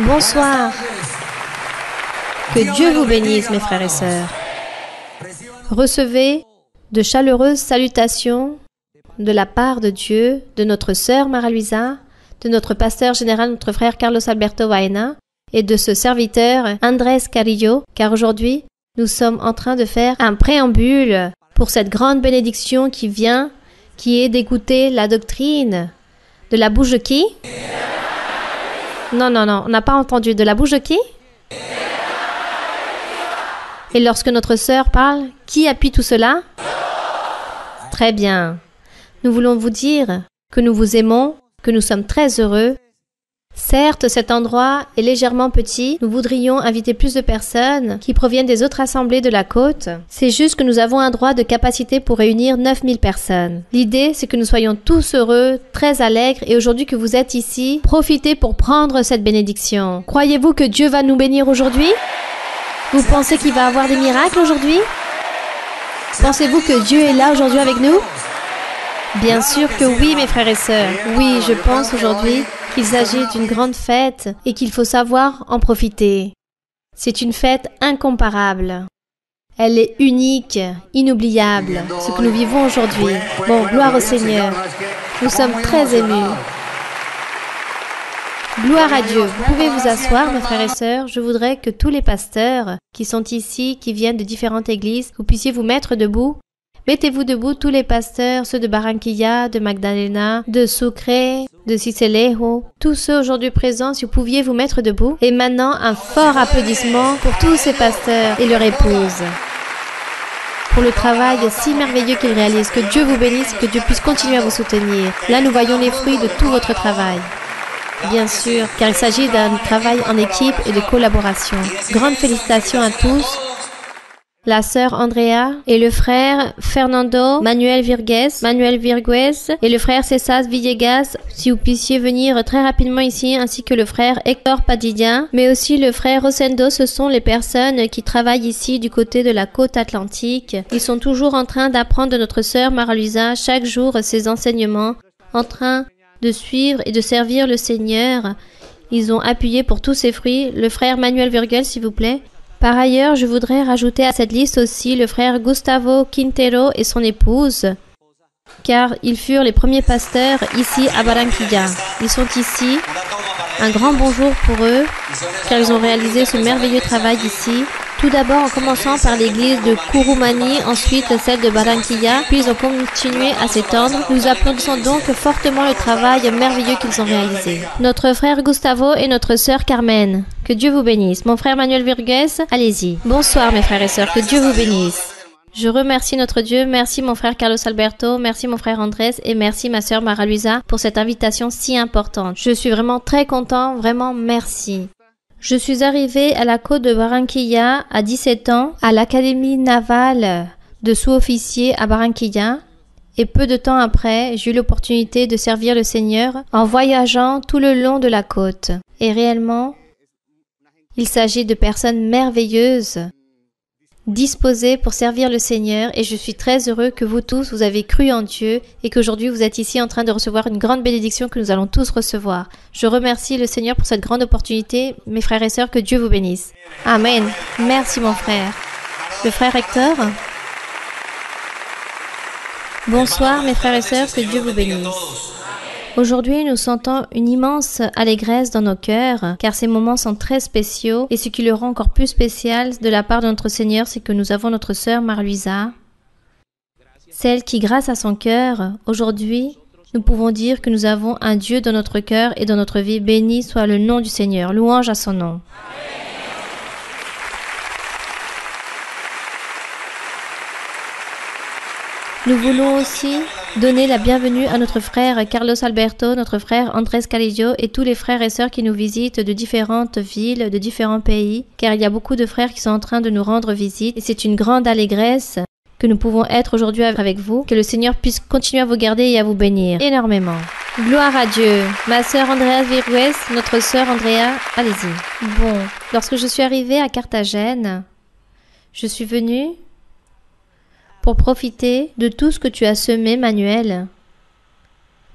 Bonsoir. Que Dieu vous bénisse, mes frères et sœurs. Recevez de chaleureuses salutations de la part de Dieu, de notre sœur Mara-Luisa, de notre pasteur général, notre frère Carlos Alberto Baena, et de ce serviteur Andrés Carillo, car aujourd'hui, nous sommes en train de faire un préambule pour cette grande bénédiction qui vient, qui est d'écouter la doctrine de la bouche de qui? Non, on n'a pas entendu. De la bouche de qui? Et lorsque notre sœur parle, qui appuie tout cela? Très bien. Nous voulons vous dire que nous vous aimons, que nous sommes très heureux. Certes, cet endroit est légèrement petit. Nous voudrions inviter plus de personnes qui proviennent des autres assemblées de la côte. C'est juste que nous avons un droit de capacité pour réunir 9000 personnes. L'idée, c'est que nous soyons tous heureux, très allègres, et aujourd'hui que vous êtes ici, profitez pour prendre cette bénédiction. Croyez-vous que Dieu va nous bénir aujourd'hui? Vous pensez qu'il va y avoir des miracles aujourd'hui? Pensez-vous que Dieu est là aujourd'hui avec nous? Bien sûr que oui, mes frères et sœurs. Oui, je pense aujourd'hui qu'il s'agit d'une grande fête et qu'il faut savoir en profiter. C'est une fête incomparable. Elle est unique, inoubliable, ce que nous vivons aujourd'hui. Bon, gloire au Seigneur. Nous sommes très émus. Gloire à Dieu. Vous pouvez vous asseoir, mes frères et sœurs. Je voudrais que tous les pasteurs qui sont ici, qui viennent de différentes églises, vous puissiez vous mettre debout. Mettez-vous debout, tous les pasteurs, ceux de Barranquilla, de Magdalena, de Sucre, de Sincelejo, tous ceux aujourd'hui présents, si vous pouviez vous mettre debout. Et maintenant, un fort applaudissement pour tous ces pasteurs et leur épouse. Pour le travail si merveilleux qu'ils réalisent. Que Dieu vous bénisse, que Dieu puisse continuer à vous soutenir. Là, nous voyons les fruits de tout votre travail. Bien sûr, car il s'agit d'un travail en équipe et de collaboration. Grandes félicitations à tous. La sœur Andrea et le frère Fernando Manuel Virguez et le frère César Villegas, si vous puissiez venir très rapidement ici, ainsi que le frère Héctor Padilla, mais aussi le frère Rosendo. Ce sont les personnes qui travaillent ici du côté de la côte atlantique. Ils sont toujours en train d'apprendre de notre sœur Mara-Luisa chaque jour ses enseignements, en train de suivre et de servir le Seigneur. Ils ont appuyé pour tous ces fruits. Le frère Manuel Virguez, s'il vous plaît. Par ailleurs, je voudrais rajouter à cette liste aussi le frère Gustavo Quintero et son épouse, car ils furent les premiers pasteurs ici à Barranquilla. Ils sont ici. Un grand bonjour pour eux, car ils ont réalisé ce merveilleux travail ici. Tout d'abord en commençant par l'église de Curumani, ensuite celle de Barranquilla, puis ils ont continué à s'étendre. Nous applaudissons donc fortement le travail merveilleux qu'ils ont réalisé. Notre frère Gustavo et notre sœur Carmen, que Dieu vous bénisse. Mon frère Manuel Virguez, allez-y. Bonsoir mes frères et sœurs, que Dieu vous bénisse. Je remercie notre Dieu, merci mon frère Carlos Alberto, merci mon frère Andrés et merci ma sœur Mara-Luisa pour cette invitation si importante. Je suis vraiment très content, vraiment merci. Je suis arrivé à la côte de Barranquilla à 17 ans, à l'académie navale de sous-officier à Barranquilla, et peu de temps après, j'ai eu l'opportunité de servir le Seigneur en voyageant tout le long de la côte. Et réellement, il s'agit de personnes merveilleuses, disposées pour servir le Seigneur, et je suis très heureux que vous tous, vous avez cru en Dieu et qu'aujourd'hui vous êtes ici en train de recevoir une grande bénédiction que nous allons tous recevoir. Je remercie le Seigneur pour cette grande opportunité. Mes frères et sœurs, que Dieu vous bénisse. Amen. Merci mon frère. Le frère Hector. Bonsoir mes frères et sœurs, que Dieu vous bénisse. Aujourd'hui, nous sentons une immense allégresse dans nos cœurs, car ces moments sont très spéciaux, et ce qui le rend encore plus spécial de la part de notre Seigneur, c'est que nous avons notre sœur Mara-Luisa, celle qui, grâce à son cœur, aujourd'hui, nous pouvons dire que nous avons un Dieu dans notre cœur et dans notre vie. Béni soit le nom du Seigneur, louange à son nom. Nous voulons aussi donner la bienvenue à notre frère Carlos Alberto, notre frère Andrés Carillo et tous les frères et sœurs qui nous visitent de différentes villes, de différents pays, car il y a beaucoup de frères qui sont en train de nous rendre visite et c'est une grande allégresse que nous pouvons être aujourd'hui avec vous, que le Seigneur puisse continuer à vous garder et à vous bénir énormément. Gloire à Dieu. Ma sœur Andrea Virguez, notre sœur Andrea, allez-y. Bon, lorsque je suis arrivée à Carthagène, je suis venue pour profiter de tout ce que tu as semé, Manuel.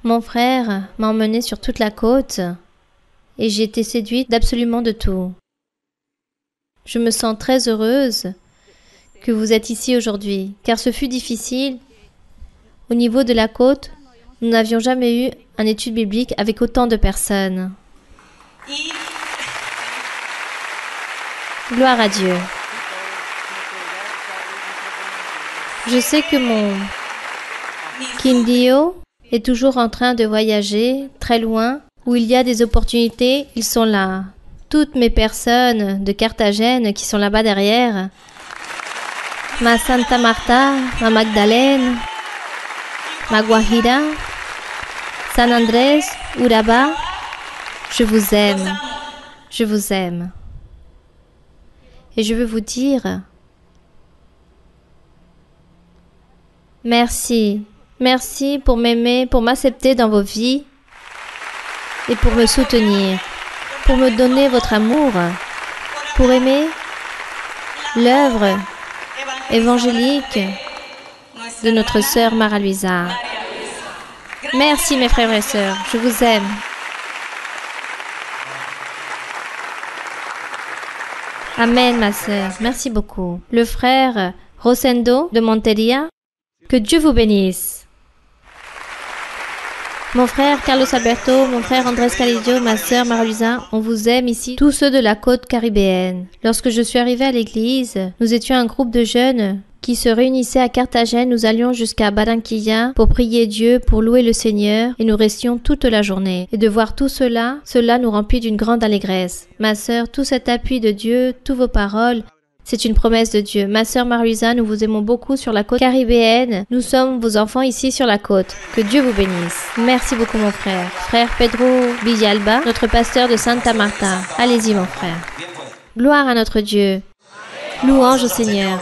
Mon frère m'a emmené sur toute la côte et j'ai été séduite d'absolument de tout. Je me sens très heureuse que vous êtes ici aujourd'hui, car ce fut difficile. Au niveau de la côte, nous n'avions jamais eu une étude biblique avec autant de personnes. Gloire à Dieu. Je sais que mon Kindio est toujours en train de voyager très loin, où il y a des opportunités, ils sont là. Toutes mes personnes de Carthagène qui sont là-bas derrière, ma Santa Marta, ma Magdalene, ma Guajira, San Andrés, Urabá, je vous aime, je vous aime. Et je veux vous dire, merci, merci pour m'aimer, pour m'accepter dans vos vies et pour me soutenir, pour me donner votre amour, pour aimer l'œuvre évangélique de notre sœur Mara-Luisa. Merci mes frères et sœurs, je vous aime. Amen ma sœur, merci beaucoup. Le frère Rosendo de Monteria, que Dieu vous bénisse. Mon frère Carlos Alberto, mon frère Andrés Calidio, ma sœur Mara-Luisa, on vous aime ici, tous ceux de la côte caribéenne. Lorsque je suis arrivée à l'église, nous étions un groupe de jeunes qui se réunissaient à Carthagène. Nous allions jusqu'à Barranquilla pour prier Dieu, pour louer le Seigneur, et nous restions toute la journée. Et de voir tout cela, cela nous remplit d'une grande allégresse. Ma sœur, tout cet appui de Dieu, toutes vos paroles, c'est une promesse de Dieu. Ma sœur Mara-Luisa, nous vous aimons beaucoup sur la côte caribéenne. Nous sommes vos enfants ici sur la côte. Que Dieu vous bénisse. Merci beaucoup mon frère. Frère Pedro Villalba, notre pasteur de Santa Marta. Allez-y mon frère. Gloire à notre Dieu. Louange au Seigneur.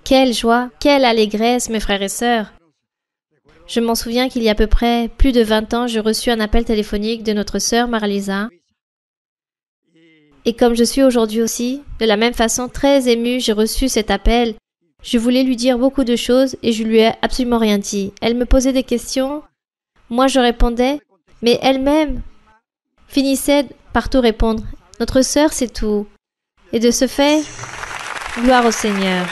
Quelle joie, quelle allégresse mes frères et sœurs. Je m'en souviens qu'il y a à peu près plus de 20 ans, j'ai reçu un appel téléphonique de notre sœur Mara-Luisa. Et comme je suis aujourd'hui aussi, de la même façon, très émue, j'ai reçu cet appel. Je voulais lui dire beaucoup de choses et je lui ai absolument rien dit. Elle me posait des questions, moi je répondais, mais elle-même finissait par tout répondre. Notre sœur, c'est tout. Et de ce fait, gloire au Seigneur.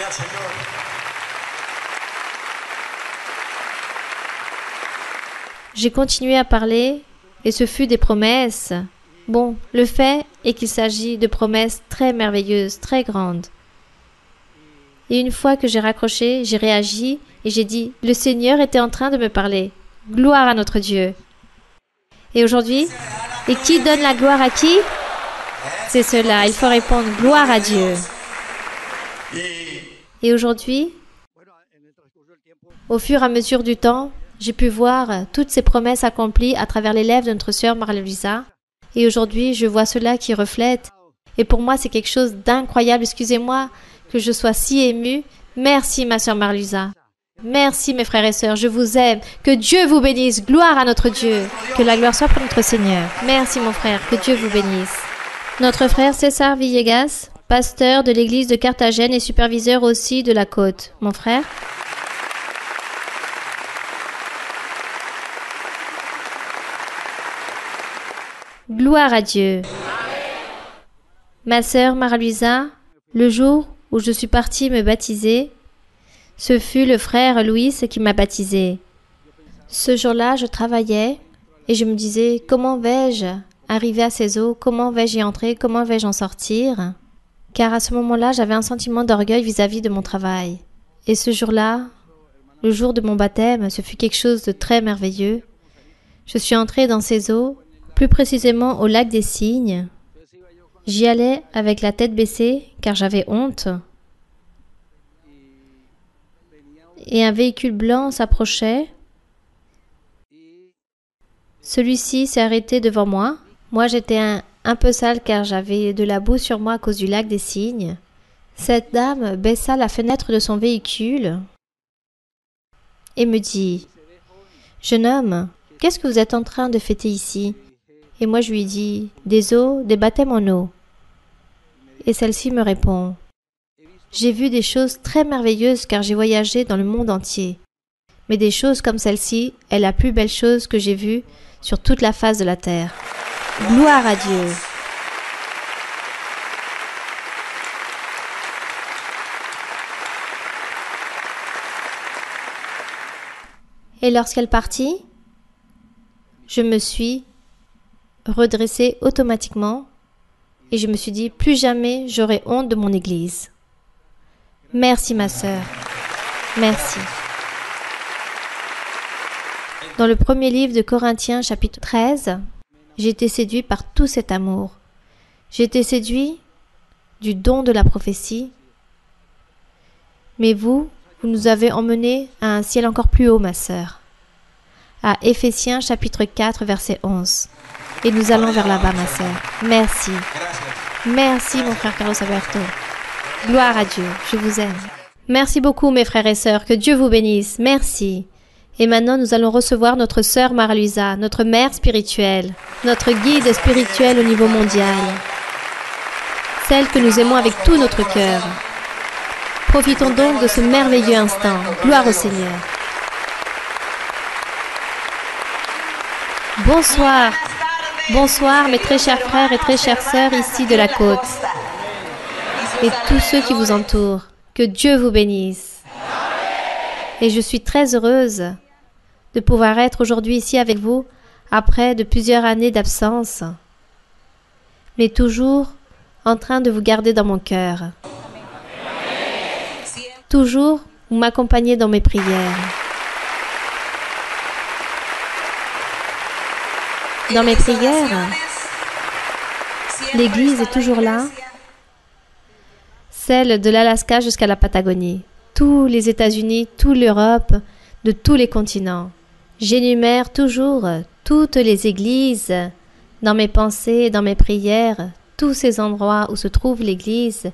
J'ai continué à parler et ce fut des promesses. Bon, le fait est qu'il s'agit de promesses très merveilleuses, très grandes. Et une fois que j'ai raccroché, j'ai réagi et j'ai dit, le Seigneur était en train de me parler. Gloire à notre Dieu. Et aujourd'hui, et qui donne la gloire à qui? C'est cela, il faut répondre, gloire à Dieu. Et aujourd'hui, au fur et à mesure du temps, j'ai pu voir toutes ces promesses accomplies à travers les lèvres de notre sœur Mara-Luisa. Et aujourd'hui, je vois cela qui reflète. Et pour moi, c'est quelque chose d'incroyable. Excusez-moi que je sois si émue. Merci, ma sœur Mara-Luisa. Merci, mes frères et sœurs. Je vous aime. Que Dieu vous bénisse. Gloire à notre Dieu. Que la gloire soit pour notre Seigneur. Merci, mon frère. Que Dieu vous bénisse. Notre frère César Villegas, pasteur de l'église de Carthagène et superviseur aussi de la côte. Mon frère. Gloire à Dieu. Ma sœur Mara-Luisa, le jour où je suis partie me baptiser, ce fut le frère Louis qui m'a baptisé. Ce jour-là, je travaillais et je me disais, comment vais-je arriver à ces eaux? Comment vais-je y entrer? Comment vais-je en sortir? Car à ce moment-là, j'avais un sentiment d'orgueil vis-à-vis de mon travail. Et ce jour-là, le jour de mon baptême, ce fut quelque chose de très merveilleux. Je suis entrée dans ces eaux, plus précisément au lac des Cygnes. J'y allais avec la tête baissée car j'avais honte. Et un véhicule blanc s'approchait. Celui-ci s'est arrêté devant moi. Moi, j'étais un peu sale car j'avais de la boue sur moi à cause du lac des Cygnes. Cette dame baissa la fenêtre de son véhicule et me dit « Jeune homme, qu'est-ce que vous êtes en train de fêter ici ?» Et moi, je lui dis « Des eaux, des baptêmes en eau. » Et celle-ci me répond « J'ai vu des choses très merveilleuses car j'ai voyagé dans le monde entier. Mais des choses comme celle-ci est la plus belle chose que j'ai vue sur toute la face de la terre. » Gloire à Dieu. Et lorsqu'elle partit, je me suis redressée automatiquement et je me suis dit, plus jamais j'aurai honte de mon Église. Merci ma sœur, merci. Dans le premier livre de Corinthiens chapitre 13, j'ai été séduit par tout cet amour. J'ai été séduit du don de la prophétie. Mais vous nous avez emmenés à un ciel encore plus haut, ma sœur. À Éphésiens chapitre 4, verset 11. Et nous allons vers là-bas, ma sœur. Merci. Merci, mon frère Carlos Alberto. Gloire à Dieu, je vous aime. Merci beaucoup, mes frères et sœurs. Que Dieu vous bénisse. Merci. Et maintenant, nous allons recevoir notre sœur Mara-Luisa, notre mère spirituelle, notre guide spirituel au niveau mondial. Celle que nous aimons avec tout notre cœur. Profitons donc de ce merveilleux instant. Gloire au Seigneur. Bonsoir. Bonsoir, mes très chers frères et très chères sœurs ici de la côte. Et tous ceux qui vous entourent. Que Dieu vous bénisse. Et je suis très heureuse de pouvoir être aujourd'hui ici avec vous après de plusieurs années d'absence, mais toujours en train de vous garder dans mon cœur. Toujours, vous m'accompagnez dans mes prières. Dans mes prières, l'Église est toujours là, celle de l'Alaska jusqu'à la Patagonie, tous les États-Unis, toute l'Europe, de tous les continents. J'énumère toujours toutes les églises dans mes pensées et dans mes prières, tous ces endroits où se trouve l'Église,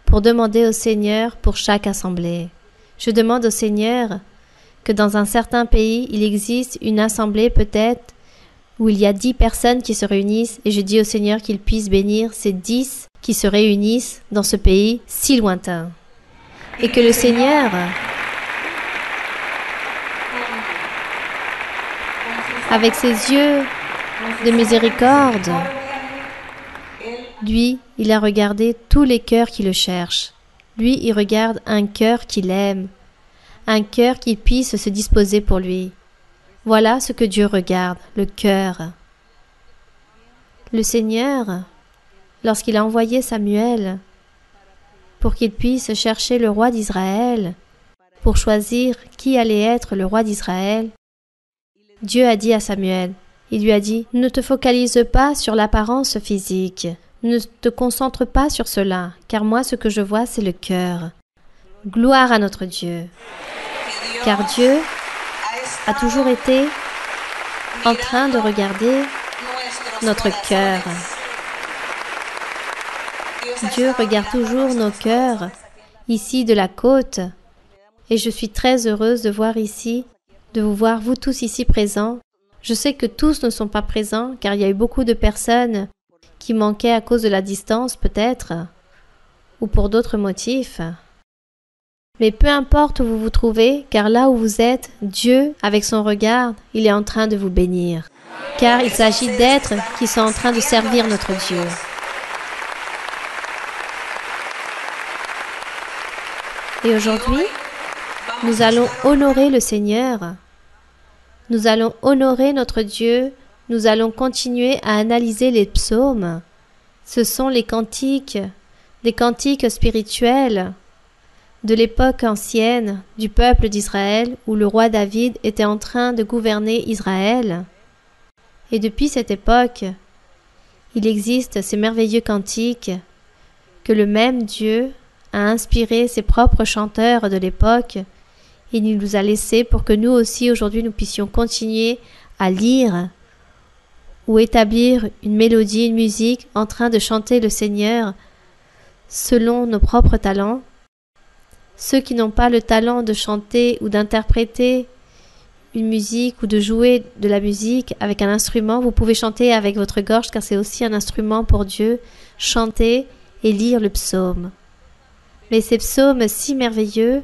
pour demander au Seigneur pour chaque assemblée. Je demande au Seigneur que dans un certain pays, il existe une assemblée peut-être où il y a 10 personnes qui se réunissent et je dis au Seigneur qu'il puisse bénir ces 10 qui se réunissent dans ce pays si lointain. Et que le Seigneur, avec ses yeux de miséricorde, lui, il a regardé tous les cœurs qui le cherchent. Lui, il regarde un cœur qu'il aime, un cœur qui puisse se disposer pour lui. Voilà ce que Dieu regarde, le cœur. Le Seigneur, lorsqu'il a envoyé Samuel pour qu'il puisse chercher le roi d'Israël, pour choisir qui allait être le roi d'Israël, Dieu a dit à Samuel, il lui a dit, « Ne te focalise pas sur l'apparence physique, ne te concentre pas sur cela, car moi ce que je vois c'est le cœur. » Gloire à notre Dieu, car Dieu a toujours été en train de regarder notre cœur. Dieu regarde toujours nos cœurs, ici de la côte, et je suis très heureuse de voir ici, de vous voir vous tous ici présents. Je sais que tous ne sont pas présents, car il y a eu beaucoup de personnes qui manquaient à cause de la distance peut-être, ou pour d'autres motifs. Mais peu importe où vous vous trouvez, car là où vous êtes, Dieu, avec son regard, il est en train de vous bénir. Car il s'agit d'êtres qui sont en train de servir notre Dieu. Et aujourd'hui, nous allons honorer le Seigneur. Nous allons honorer notre Dieu. Nous allons continuer à analyser les psaumes. Ce sont les cantiques, des cantiques spirituels de l'époque ancienne du peuple d'Israël où le roi David était en train de gouverner Israël. Et depuis cette époque, il existe ces merveilleux cantiques que le même Dieu a inspiré ses propres chanteurs de l'époque et il nous a laissés pour que nous aussi aujourd'hui nous puissions continuer à lire ou établir une mélodie, une musique en train de chanter le Seigneur selon nos propres talents. Ceux qui n'ont pas le talent de chanter ou d'interpréter une musique ou de jouer de la musique avec un instrument, vous pouvez chanter avec votre gorge car c'est aussi un instrument pour Dieu, chanter et lire le psaume. Mais ces psaumes si merveilleux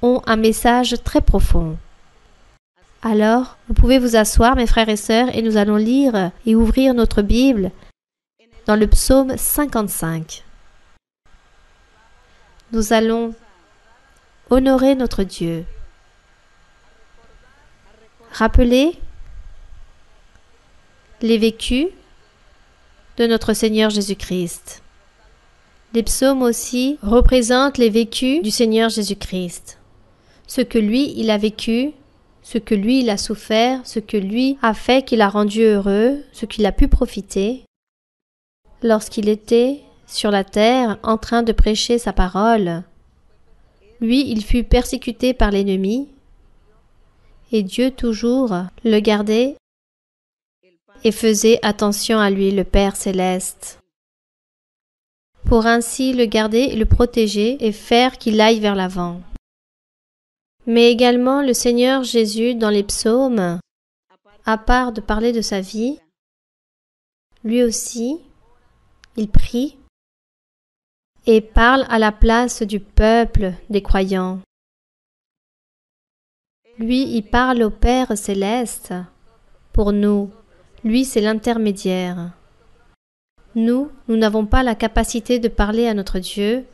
ont un message très profond. Alors, vous pouvez vous asseoir, mes frères et sœurs, et nous allons lire et ouvrir notre Bible dans le psaume 55. Nous allons honorer notre Dieu. Rappeler les vécus de notre Seigneur Jésus-Christ. Les psaumes aussi représentent les vécus du Seigneur Jésus-Christ. Ce que lui, il a vécu, ce que lui, il a souffert, ce que lui a fait qu'il a rendu heureux, ce qu'il a pu profiter lorsqu'il était sur la terre en train de prêcher sa parole. Lui, il fut persécuté par l'ennemi et Dieu toujours le gardait et faisait attention à lui, le Père céleste, pour ainsi le garder et le protéger et faire qu'il aille vers l'avant. Mais également le Seigneur Jésus dans les psaumes, à part de parler de sa vie, lui aussi, il prie et parle à la place du peuple des croyants. Lui, il parle au Père céleste pour nous. Lui, c'est l'intermédiaire. Nous n'avons pas la capacité de parler à notre Dieu,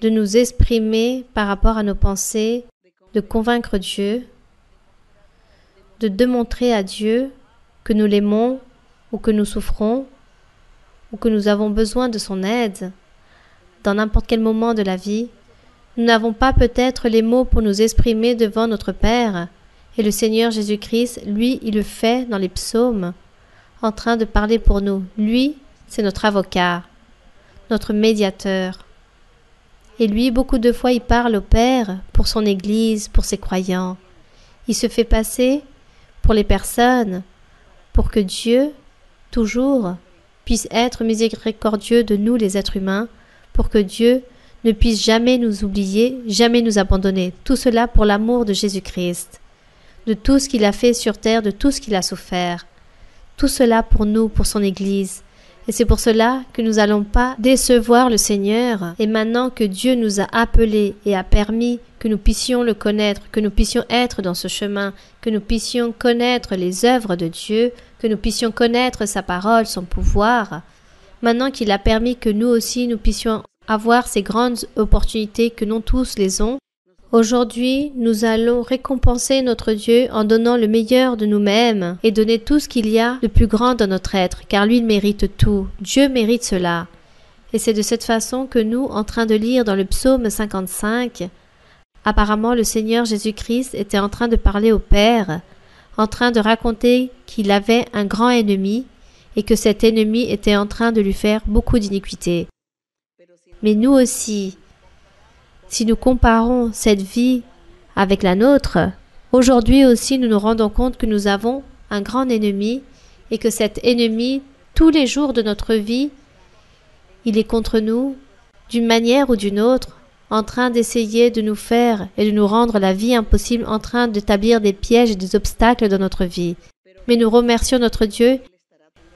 de nous exprimer par rapport à nos pensées, de convaincre Dieu, de démontrer à Dieu que nous l'aimons ou que nous souffrons ou que nous avons besoin de son aide dans n'importe quel moment de la vie. Nous n'avons pas peut-être les mots pour nous exprimer devant notre Père. Et le Seigneur Jésus-Christ, lui, il le fait dans les psaumes, en train de parler pour nous. Lui, c'est notre avocat, notre médiateur. Et lui, beaucoup de fois, il parle au Père pour son Église, pour ses croyants. Il se fait passer pour les personnes, pour que Dieu, toujours, puisse être miséricordieux de nous, les êtres humains, pour que Dieu ne puisse jamais nous oublier, jamais nous abandonner. Tout cela pour l'amour de Jésus-Christ, de tout ce qu'il a fait sur terre, de tout ce qu'il a souffert. Tout cela pour nous, pour son Église. Et c'est pour cela que nous n'allons pas décevoir le Seigneur. Et maintenant que Dieu nous a appelés et a permis que nous puissions le connaître, que nous puissions être dans ce chemin, que nous puissions connaître les œuvres de Dieu, que nous puissions connaître sa parole, son pouvoir, maintenant qu'il a permis que nous aussi nous puissions avoir ces grandes opportunités que non tous les ont, aujourd'hui, nous allons récompenser notre Dieu en donnant le meilleur de nous-mêmes et donner tout ce qu'il y a de plus grand dans notre être, car lui, il mérite tout. Dieu mérite cela. Et c'est de cette façon que nous, en train de lire dans le psaume 55, apparemment le Seigneur Jésus-Christ était en train de parler au Père, en train de raconter qu'il avait un grand ennemi et que cet ennemi était en train de lui faire beaucoup d'iniquités. Mais nous aussi, si nous comparons cette vie avec la nôtre, aujourd'hui aussi nous nous rendons compte que nous avons un grand ennemi et que cet ennemi, tous les jours de notre vie, il est contre nous, d'une manière ou d'une autre, en train d'essayer de nous faire et de nous rendre la vie impossible, en train d'établir des pièges et des obstacles dans notre vie. Mais nous remercions notre Dieu,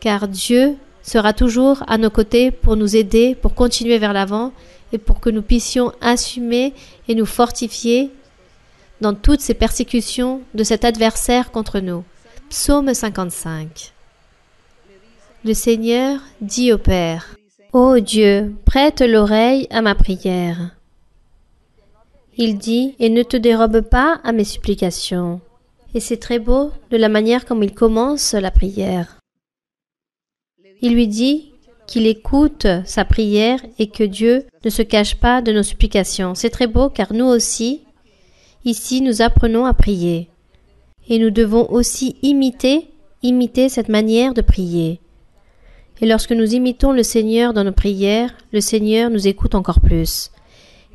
car Dieu sera toujours à nos côtés pour nous aider, pour continuer vers l'avant, et pour que nous puissions assumer et nous fortifier dans toutes ces persécutions de cet adversaire contre nous. Psaume 55. Le Seigneur dit au Père, « Ô Dieu, prête l'oreille à ma prière. » Il dit, « Et ne te dérobe pas à mes supplications. » Et c'est très beau de la manière comme il commence la prière. Il lui dit qu'il écoute sa prière et que Dieu ne se cache pas de nos supplications. C'est très beau car nous aussi, ici, nous apprenons à prier. Et nous devons aussi imiter cette manière de prier. Et lorsque nous imitons le Seigneur dans nos prières, le Seigneur nous écoute encore plus.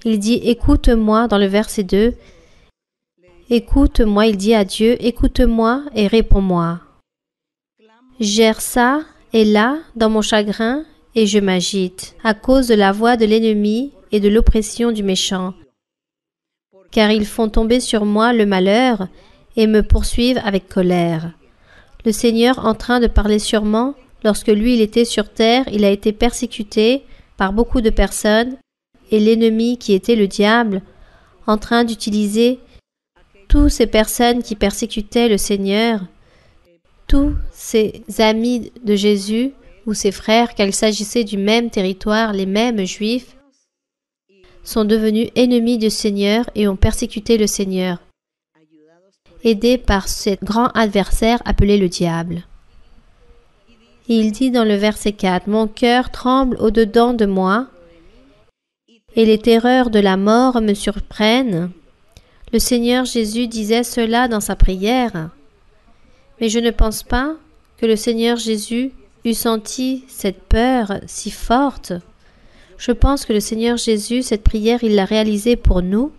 Il dit « Écoute-moi » dans le verset 2. Écoute-moi, il dit à Dieu « Écoute-moi et réponds-moi. » Gère ça et là, dans mon chagrin, et je m'agite, à cause de la voix de l'ennemi et de l'oppression du méchant. Car ils font tomber sur moi le malheur et me poursuivent avec colère. Le Seigneur, en train de parler sûrement, lorsque lui il était sur terre, il a été persécuté par beaucoup de personnes, et l'ennemi qui était le diable, en train d'utiliser toutes ces personnes qui persécutaient le Seigneur, tous ces amis de Jésus ou ses frères, qu'il s'agissait du même territoire, les mêmes Juifs, sont devenus ennemis du Seigneur et ont persécuté le Seigneur, aidés par ce grand adversaire appelé le diable. Et il dit dans le verset 4, « Mon cœur tremble au-dedans de moi, et les terreurs de la mort me surprennent. » Le Seigneur Jésus disait cela dans sa prière. Mais je ne pense pas que le Seigneur Jésus eût senti cette peur si forte. Je pense que le Seigneur Jésus, cette prière, il l'a réalisée pour nous,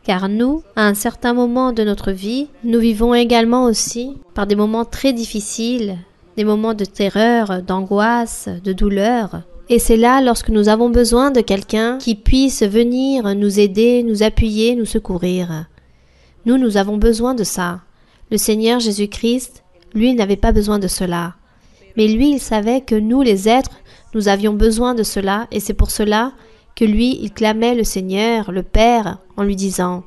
car nous, à un certain moment de notre vie, nous vivons également aussi par des moments très difficiles, des moments de terreur, d'angoisse, de douleur. Et c'est là lorsque nous avons besoin de quelqu'un qui puisse venir nous aider, nous appuyer, nous secourir. Nous avons besoin de ça. Le Seigneur Jésus-Christ, lui, il n'avait pas besoin de cela. Mais lui, il savait que nous, les êtres, nous avions besoin de cela, et c'est pour cela que lui, il clamait le Seigneur, le Père, en lui disant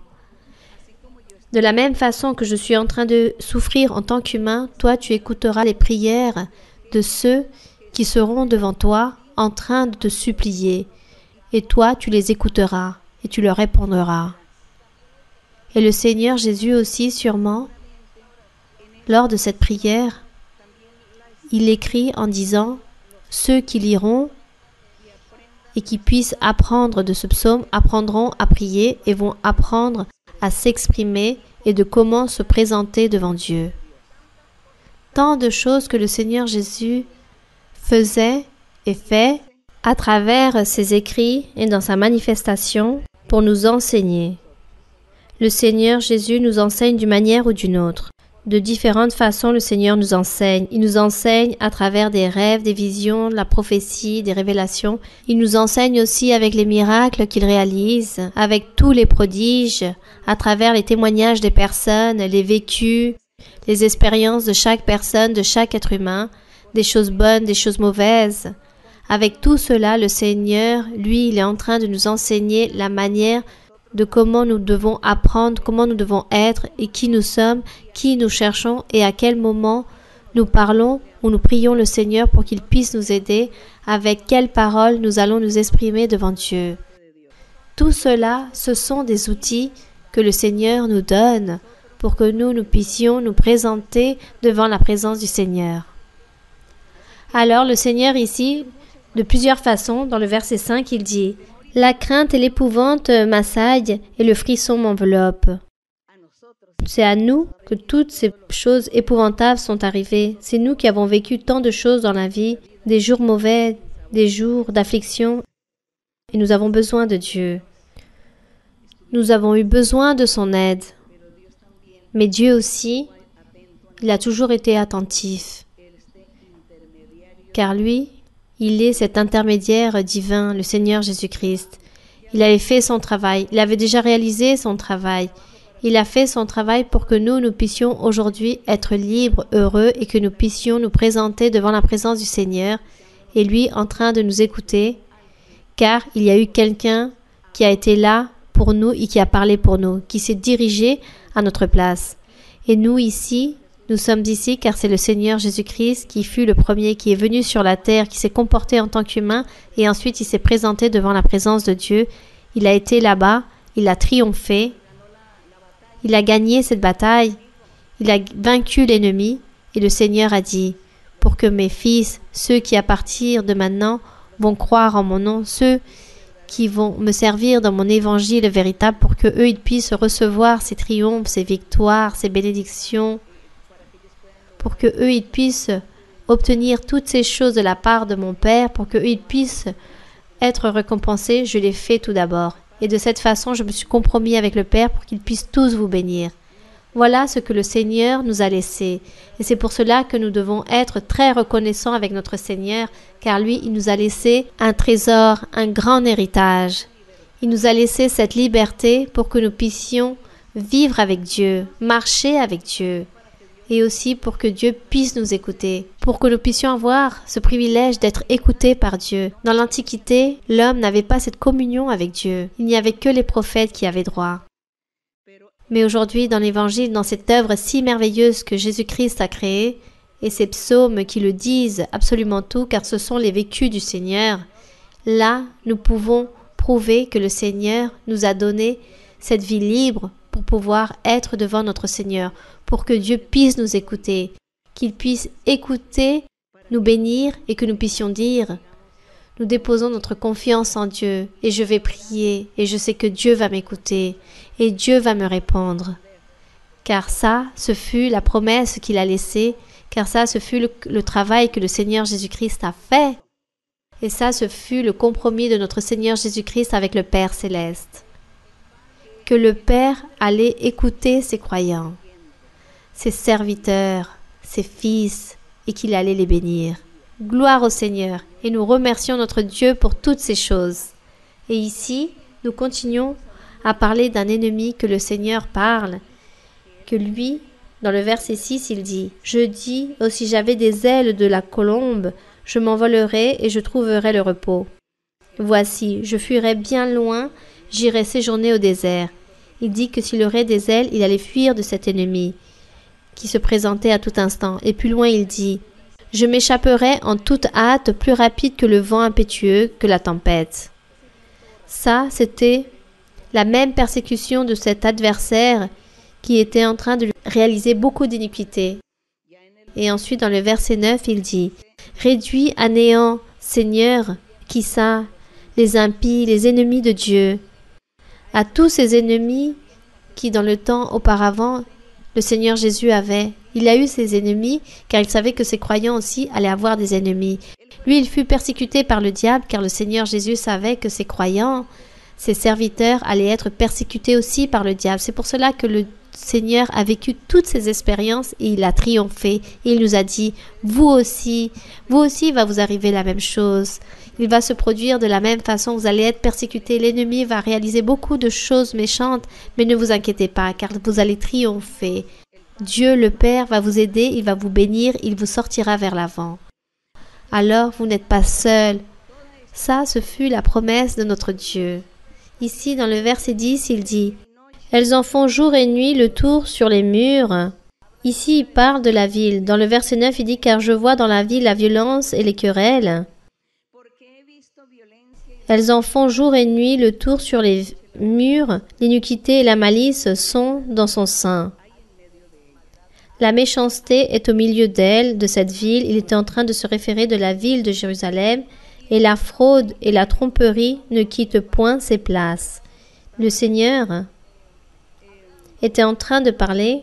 « De la même façon que je suis en train de souffrir en tant qu'humain, toi, tu écouteras les prières de ceux qui seront devant toi en train de te supplier, et toi, tu les écouteras, et tu leur répondras. » Et le Seigneur Jésus aussi, sûrement, lors de cette prière, il écrit en disant « Ceux qui liront et qui puissent apprendre de ce psaume apprendront à prier et vont apprendre à s'exprimer et de comment se présenter devant Dieu. » Tant de choses que le Seigneur Jésus faisait et fait à travers ses écrits et dans sa manifestation pour nous enseigner. Le Seigneur Jésus nous enseigne d'une manière ou d'une autre. De différentes façons, le Seigneur nous enseigne. Il nous enseigne à travers des rêves, des visions, la prophétie, des révélations. Il nous enseigne aussi avec les miracles qu'il réalise, avec tous les prodiges, à travers les témoignages des personnes, les vécus, les expériences de chaque personne, de chaque être humain, des choses bonnes, des choses mauvaises. Avec tout cela, le Seigneur, lui, il est en train de nous enseigner la manière de comment nous devons apprendre, comment nous devons être et qui nous sommes, qui nous cherchons et à quel moment nous parlons ou nous prions le Seigneur pour qu'il puisse nous aider, avec quelles paroles nous allons nous exprimer devant Dieu. Tout cela, ce sont des outils que le Seigneur nous donne pour que nous puissions nous présenter devant la présence du Seigneur. Alors le Seigneur ici, de plusieurs façons, dans le verset 5, il dit « La crainte et l'épouvante m'assaillent et le frisson m'enveloppe. » C'est à nous que toutes ces choses épouvantables sont arrivées. C'est nous qui avons vécu tant de choses dans la vie, des jours mauvais, des jours d'affliction, et nous avons besoin de Dieu. Nous avons eu besoin de son aide. Mais Dieu aussi, il a toujours été attentif. Car lui, il est cet intermédiaire divin, le Seigneur Jésus-Christ. Il avait fait son travail. Il avait déjà réalisé son travail. Il a fait son travail pour que nous puissions aujourd'hui être libres, heureux et que nous puissions nous présenter devant la présence du Seigneur et lui en train de nous écouter, car il y a eu quelqu'un qui a été là pour nous et qui a parlé pour nous, qui s'est dirigé à notre place. Et nous ici, nous sommes ici car c'est le Seigneur Jésus-Christ qui fut le premier, qui est venu sur la terre, qui s'est comporté en tant qu'humain et ensuite il s'est présenté devant la présence de Dieu. Il a été là-bas, il a triomphé, il a gagné cette bataille, il a vaincu l'ennemi et le Seigneur a dit « Pour que mes fils, ceux qui à partir de maintenant vont croire en mon nom, ceux qui vont me servir dans mon évangile véritable, pour que eux ils puissent recevoir ces triomphes, ces victoires, ces bénédictions, pour que eux ils puissent obtenir toutes ces choses de la part de mon Père, pour que eux ils puissent être récompensés, je l'ai fait tout d'abord. Et de cette façon, je me suis compromis avec le Père pour qu'ils puissent tous vous bénir. Voilà ce que le Seigneur nous a laissé. Et c'est pour cela que nous devons être très reconnaissants avec notre Seigneur, car lui, il nous a laissé un trésor, un grand héritage. Il nous a laissé cette liberté pour que nous puissions vivre avec Dieu, marcher avec Dieu, et aussi pour que Dieu puisse nous écouter, pour que nous puissions avoir ce privilège d'être écoutés par Dieu. Dans l'Antiquité, l'homme n'avait pas cette communion avec Dieu. Il n'y avait que les prophètes qui avaient droit. Mais aujourd'hui, dans l'Évangile, dans cette œuvre si merveilleuse que Jésus-Christ a créée, et ces psaumes qui le disent absolument tout, car ce sont les vécus du Seigneur, là, nous pouvons prouver que le Seigneur nous a donné cette vie libre pour pouvoir être devant notre Seigneur, pour que Dieu puisse nous écouter, qu'il puisse écouter, nous bénir et que nous puissions dire « Nous déposons notre confiance en Dieu et je vais prier et je sais que Dieu va m'écouter et Dieu va me répondre. » Car ça, ce fut la promesse qu'il a laissée, car ça, ce fut le travail que le Seigneur Jésus-Christ a fait. Et ça, ce fut le compromis de notre Seigneur Jésus-Christ avec le Père Céleste. Que le Père allait écouter ses croyants, ses serviteurs, ses fils, et qu'il allait les bénir. Gloire au Seigneur, et nous remercions notre Dieu pour toutes ces choses. Et ici, nous continuons à parler d'un ennemi que le Seigneur parle, que lui, dans le verset 6, il dit « Je dis, oh si j'avais des ailes de la colombe, je m'envolerais et je trouverais le repos. Voici, je fuirais bien loin, j'irais séjourner au désert. » Il dit que s'il aurait des ailes, il allait fuir de cet ennemi qui se présentait à tout instant. Et plus loin, il dit « Je m'échapperais en toute hâte, plus rapide que le vent impétueux, que la tempête. » Ça, c'était la même persécution de cet adversaire qui était en train de réaliser beaucoup d'iniquités. Et ensuite, dans le verset 9, il dit « Réduis à néant, Seigneur, qui ça, les impies, les ennemis de Dieu. » À tous ces ennemis qui, dans le temps auparavant, le Seigneur Jésus avait. Il a eu ses ennemis, car il savait que ses croyants aussi allaient avoir des ennemis. Lui, il fut persécuté par le diable, car le Seigneur Jésus savait que ses croyants, ses serviteurs, allaient être persécutés aussi par le diable. C'est pour cela que le Seigneur a vécu toutes ces expériences et il a triomphé. Et il nous a dit, vous aussi, va vous arriver la même chose. Il va se produire de la même façon, vous allez être persécutés. L'ennemi va réaliser beaucoup de choses méchantes, mais ne vous inquiétez pas, car vous allez triompher. Dieu le Père va vous aider, il va vous bénir, il vous sortira vers l'avant. Alors vous n'êtes pas seul. Ça, ce fut la promesse de notre Dieu. Ici, dans le verset 10, il dit « Elles en font jour et nuit le tour sur les murs. » Ici, il parle de la ville. Dans le verset 9, il dit « Car je vois dans la ville la violence et les querelles. » Elles en font jour et nuit le tour sur les murs. L'iniquité et la malice sont dans son sein. La méchanceté est au milieu d'elle, de cette ville. Il était en train de se référer de la ville de Jérusalem. Et la fraude et la tromperie ne quittent point ses places. Le Seigneur était en train de parler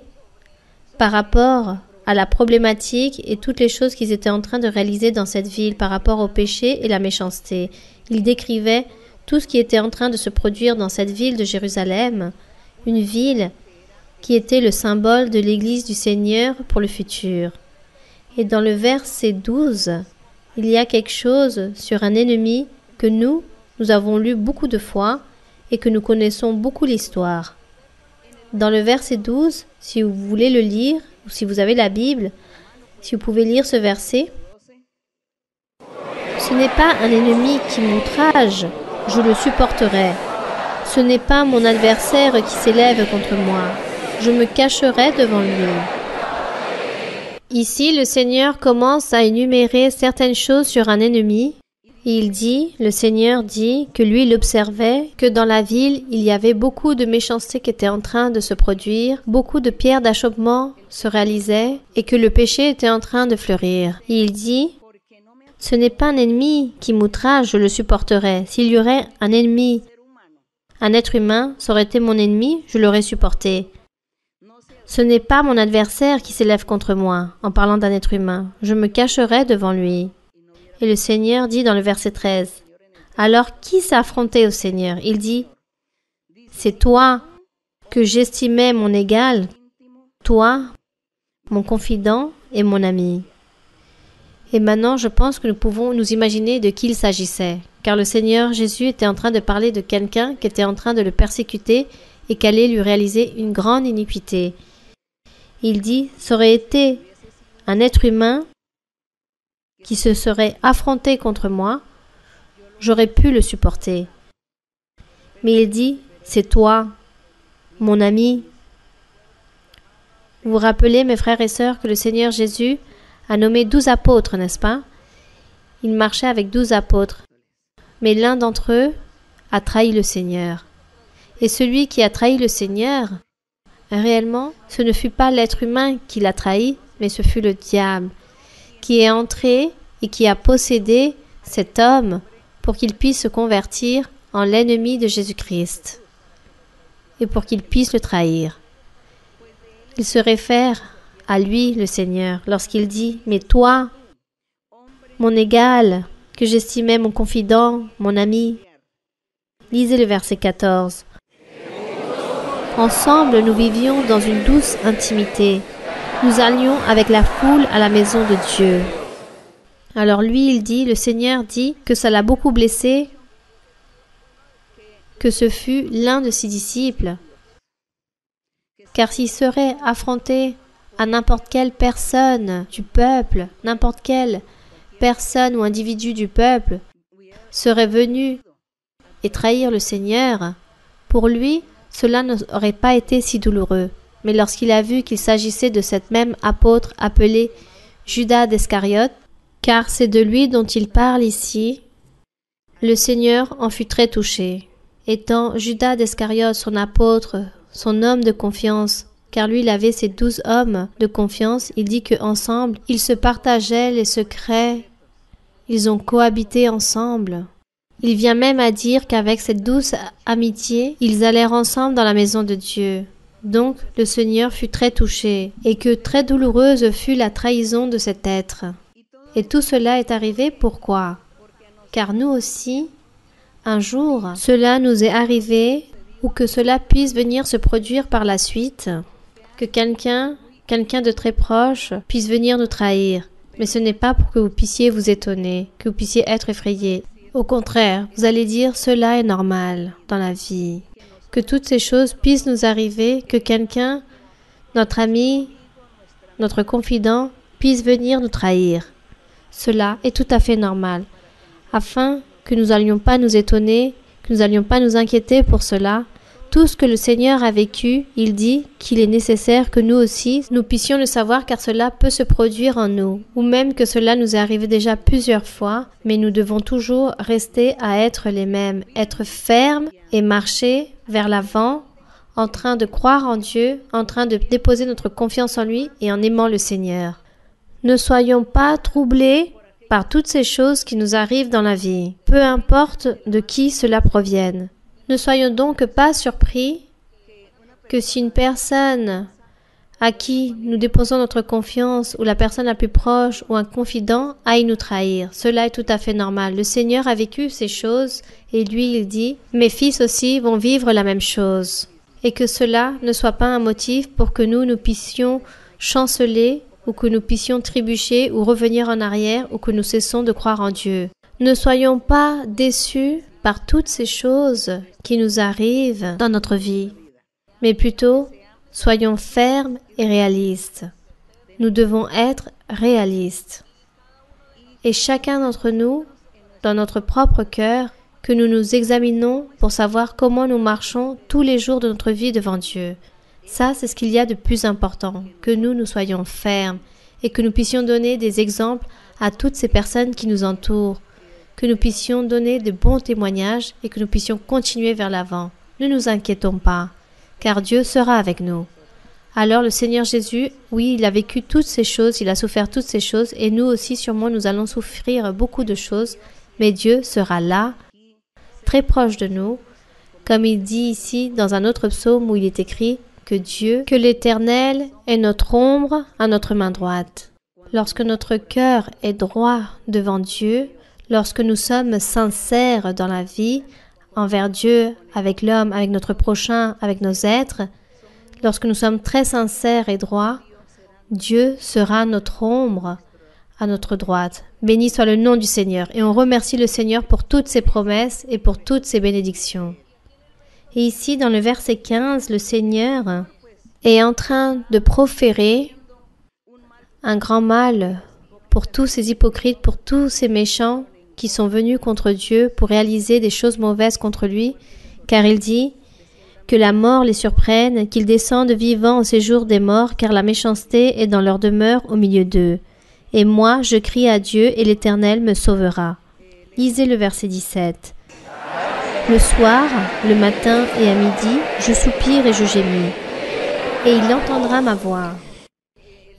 par rapport à la problématique et toutes les choses qu'ils étaient en train de réaliser dans cette ville par rapport au péché et la méchanceté. Il décrivait tout ce qui était en train de se produire dans cette ville de Jérusalem, une ville qui était le symbole de l'Église du Seigneur pour le futur. Et dans le verset 12, il y a quelque chose sur un ennemi que nous avons lu beaucoup de fois et que nous connaissons beaucoup l'histoire. Dans le verset 12, si vous voulez le lire, ou si vous avez la Bible, si vous pouvez lire ce verset, « Ce n'est pas un ennemi qui m'outrage, je le supporterai. Ce n'est pas mon adversaire qui s'élève contre moi, je me cacherai devant lui. » Ici, le Seigneur commence à énumérer certaines choses sur un ennemi. Il dit, le Seigneur dit que lui, il observait que dans la ville, il y avait beaucoup de méchanceté qui était en train de se produire, beaucoup de pierres d'achoppement se réalisaient et que le péché était en train de fleurir. Et il dit, ce n'est pas un ennemi qui m'outrage, je le supporterai. S'il y aurait un ennemi, un être humain, ça aurait été mon ennemi, je l'aurais supporté. Ce n'est pas mon adversaire qui s'élève contre moi, en parlant d'un être humain. Je me cacherai devant lui. Et le Seigneur dit dans le verset 13, « Alors qui s'est affronté au Seigneur ?» Il dit, « C'est toi que j'estimais mon égal, toi, mon confident et mon ami. » Et maintenant, je pense que nous pouvons nous imaginer de qui il s'agissait, car le Seigneur Jésus était en train de parler de quelqu'un qui était en train de le persécuter et qui allait lui réaliser une grande iniquité. Il dit, ça aurait été un être humain qui se serait affronté contre moi, j'aurais pu le supporter. Mais il dit, c'est toi, mon ami, Vous vous rappelez, mes frères et sœurs, que le Seigneur Jésus a nommé 12 apôtres, n'est-ce pas? Il marchait avec 12 apôtres. Mais l'un d'entre eux a trahi le Seigneur. Et celui qui a trahi le Seigneur, réellement, ce ne fut pas l'être humain qui l'a trahi, mais ce fut le diable, qui est entré et qui a possédé cet homme pour qu'il puisse se convertir en l'ennemi de Jésus-Christ et pour qu'il puisse le trahir. Il se réfère à lui, le Seigneur, lorsqu'il dit « Mais toi, mon égal, que j'estimais mon confident, mon ami », lisez le verset 14. Ensemble, nous vivions dans une douce intimité. Nous allions avec la foule à la maison de Dieu. Alors lui, il dit, le Seigneur dit que ça l'a beaucoup blessé, que ce fut l'un de ses disciples. Car s'il serait affronté à n'importe quelle personne du peuple, n'importe quelle personne ou individu du peuple serait venu et trahir le Seigneur, pour lui, cela n'aurait pas été si douloureux. Mais lorsqu'il a vu qu'il s'agissait de cet même apôtre appelé Judas d'Iscariote, car c'est de lui dont il parle ici, le Seigneur en fut très touché. Étant Judas d'Iscariote son apôtre, son homme de confiance, car lui il avait ses 12 hommes de confiance, il dit qu'ensemble, ils se partageaient les secrets, ils ont cohabité ensemble. Il vient même à dire qu'avec cette douce amitié, ils allèrent ensemble dans la maison de Dieu. Donc le Seigneur fut très touché, et que très douloureuse fut la trahison de cet être. Et tout cela est arrivé pourquoi? Car nous aussi, un jour, cela nous est arrivé, ou que cela puisse venir se produire par la suite, que quelqu'un de très proche, puisse venir nous trahir. Mais ce n'est pas pour que vous puissiez vous étonner, que vous puissiez être effrayés. Au contraire, vous allez dire, cela est normal dans la vie. Que toutes ces choses puissent nous arriver, que quelqu'un, notre ami, notre confident, puisse venir nous trahir. Cela est tout à fait normal, afin que nous n'allions pas nous étonner, que nous n'allions pas nous inquiéter pour cela. Tout ce que le Seigneur a vécu, il dit qu'il est nécessaire que nous aussi, nous puissions le savoir car cela peut se produire en nous, ou même que cela nous est arrivé déjà plusieurs fois, mais nous devons toujours rester à être les mêmes, être fermes et marcher vers l'avant, en train de croire en Dieu, en train de déposer notre confiance en lui et en aimant le Seigneur. Ne soyons pas troublés par toutes ces choses qui nous arrivent dans la vie, peu importe de qui cela provienne. Ne soyons donc pas surpris que si une personne à qui nous déposons notre confiance ou la personne la plus proche ou un confident aille nous trahir. Cela est tout à fait normal. Le Seigneur a vécu ces choses et lui il dit « Mes fils aussi vont vivre la même chose » et que cela ne soit pas un motif pour que nous puissions chanceler ou que nous puissions trébucher ou revenir en arrière ou que nous cessons de croire en Dieu. Ne soyons pas déçus par toutes ces choses qui nous arrivent dans notre vie, mais plutôt soyons fermes et réalistes. Nous devons être réalistes. Et chacun d'entre nous, dans notre propre cœur, que nous nous examinons pour savoir comment nous marchons tous les jours de notre vie devant Dieu. Ça, c'est ce qu'il y a de plus important, que nous soyons fermes et que nous puissions donner des exemples à toutes ces personnes qui nous entourent, que nous puissions donner de bons témoignages et que nous puissions continuer vers l'avant. Ne nous inquiétons pas, car Dieu sera avec nous. Alors le Seigneur Jésus, oui, il a vécu toutes ces choses, il a souffert toutes ces choses, et nous aussi sûrement nous allons souffrir beaucoup de choses, mais Dieu sera là, très proche de nous, comme il dit ici dans un autre psaume où il est écrit que Dieu, que l'Éternel est notre ombre à notre main droite. Lorsque notre cœur est droit devant Dieu, lorsque nous sommes sincères dans la vie, envers Dieu, avec l'homme, avec notre prochain, avec nos êtres, lorsque nous sommes très sincères et droits, Dieu sera notre ombre à notre droite. Béni soit le nom du Seigneur. Et on remercie le Seigneur pour toutes ses promesses et pour toutes ses bénédictions. Et ici, dans le verset 15, le Seigneur est en train de proférer un grand mal pour tous ces hypocrites, pour tous ces méchants qui sont venus contre Dieu pour réaliser des choses mauvaises contre lui, car il dit que la mort les surprenne, qu'ils descendent vivants au séjour des morts, car la méchanceté est dans leur demeure au milieu d'eux. Et moi, je crie à Dieu, et l'Éternel me sauvera. Lisez le verset 17. Le soir, le matin et à midi, je soupire et je gémis, et il entendra ma voix.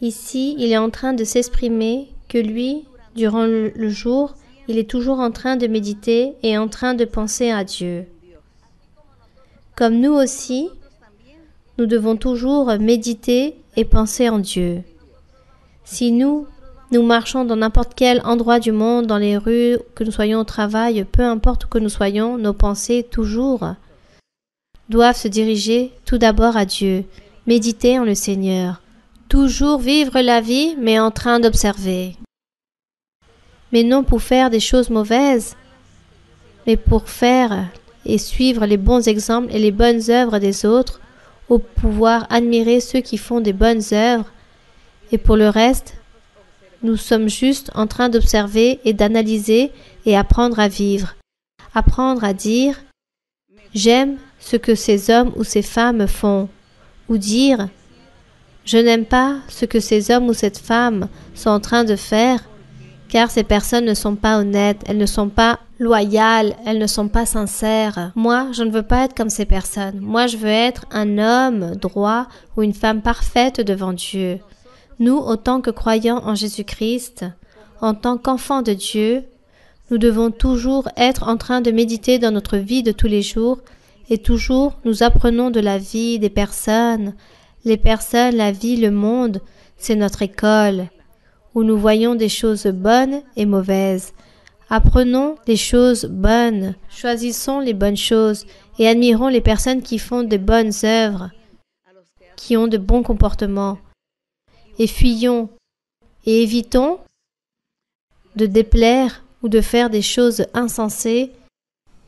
Ici, il est en train de s'exprimer que lui, durant le jour, il est toujours en train de méditer et en train de penser à Dieu. Comme nous aussi, nous devons toujours méditer et penser en Dieu. Si nous marchons dans n'importe quel endroit du monde, dans les rues, que nous soyons au travail, peu importe où que nous soyons, nos pensées toujours doivent se diriger tout d'abord à Dieu, méditer en le Seigneur, toujours vivre la vie mais en train d'observer. Mais non pour faire des choses mauvaises, mais pour faire et suivre les bons exemples et les bonnes œuvres des autres, au pouvoir admirer ceux qui font des bonnes œuvres, et pour le reste, nous sommes juste en train d'observer et d'analyser et apprendre à vivre. Apprendre à dire « J'aime ce que ces hommes ou ces femmes font » ou dire « Je n'aime pas ce que ces hommes ou cette femme sont en train de faire car ces personnes ne sont pas honnêtes, elles ne sont pas loyales, elles ne sont pas sincères. Moi, je ne veux pas être comme ces personnes. Moi, je veux être un homme droit ou une femme parfaite devant Dieu. » Nous, en tant que croyants en Jésus-Christ, en tant qu'enfants de Dieu, nous devons toujours être en train de méditer dans notre vie de tous les jours et toujours nous apprenons de la vie des personnes. Les personnes, la vie, le monde, c'est notre école où nous voyons des choses bonnes et mauvaises. Apprenons les choses bonnes, choisissons les bonnes choses et admirons les personnes qui font de bonnes œuvres, qui ont de bons comportements. Et fuyons et évitons de déplaire ou de faire des choses insensées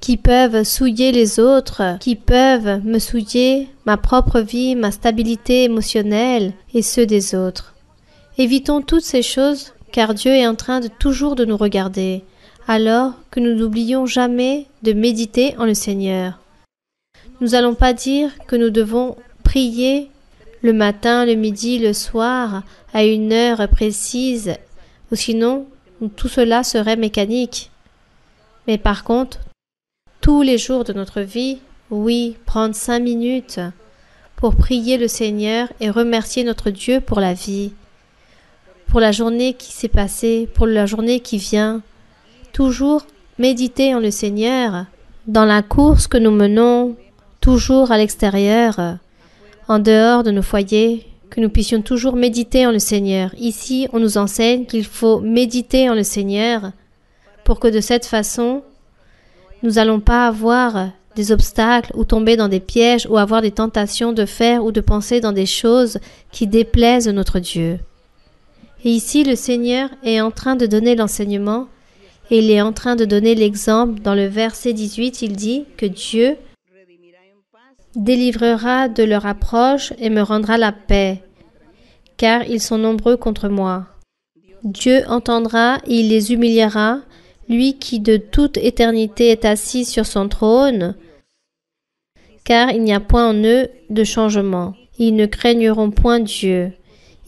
qui peuvent souiller les autres, qui peuvent me souiller ma propre vie, ma stabilité émotionnelle et ceux des autres. Évitons toutes ces choses car Dieu est en train de toujours de nous regarder, alors que nous n'oublions jamais de méditer en le Seigneur. Nous n'allons pas dire que nous devons prier le matin, le midi, le soir, à une heure précise, ou sinon, tout cela serait mécanique. Mais par contre, tous les jours de notre vie, oui, prendre 5 minutes pour prier le Seigneur et remercier notre Dieu pour la vie, pour la journée qui s'est passée, pour la journée qui vient. Toujours méditer en le Seigneur, dans la course que nous menons, toujours à l'extérieur, en dehors de nos foyers, que nous puissions toujours méditer en le Seigneur. Ici, on nous enseigne qu'il faut méditer en le Seigneur pour que de cette façon, nous n'allons pas avoir des obstacles ou tomber dans des pièges ou avoir des tentations de faire ou de penser dans des choses qui déplaisent notre Dieu. Et ici, le Seigneur est en train de donner l'enseignement et il est en train de donner l'exemple. Dans le verset 18, il dit que Dieu délivrera de leur approche et me rendra la paix, car ils sont nombreux contre moi. Dieu entendra et il les humiliera, lui qui de toute éternité est assis sur son trône, car il n'y a point en eux de changement. Ils ne craigneront point Dieu.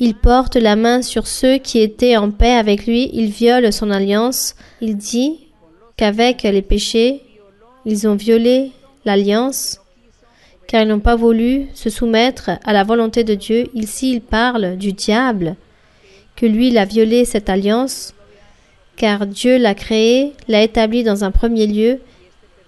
Il porte la main sur ceux qui étaient en paix avec lui, il viole son alliance. Il dit qu'avec les péchés, ils ont violé l'alliance, car ils n'ont pas voulu se soumettre à la volonté de Dieu. Ici, il parle du diable, que lui, il a violé cette alliance, car Dieu l'a créé, l'a établi dans un premier lieu,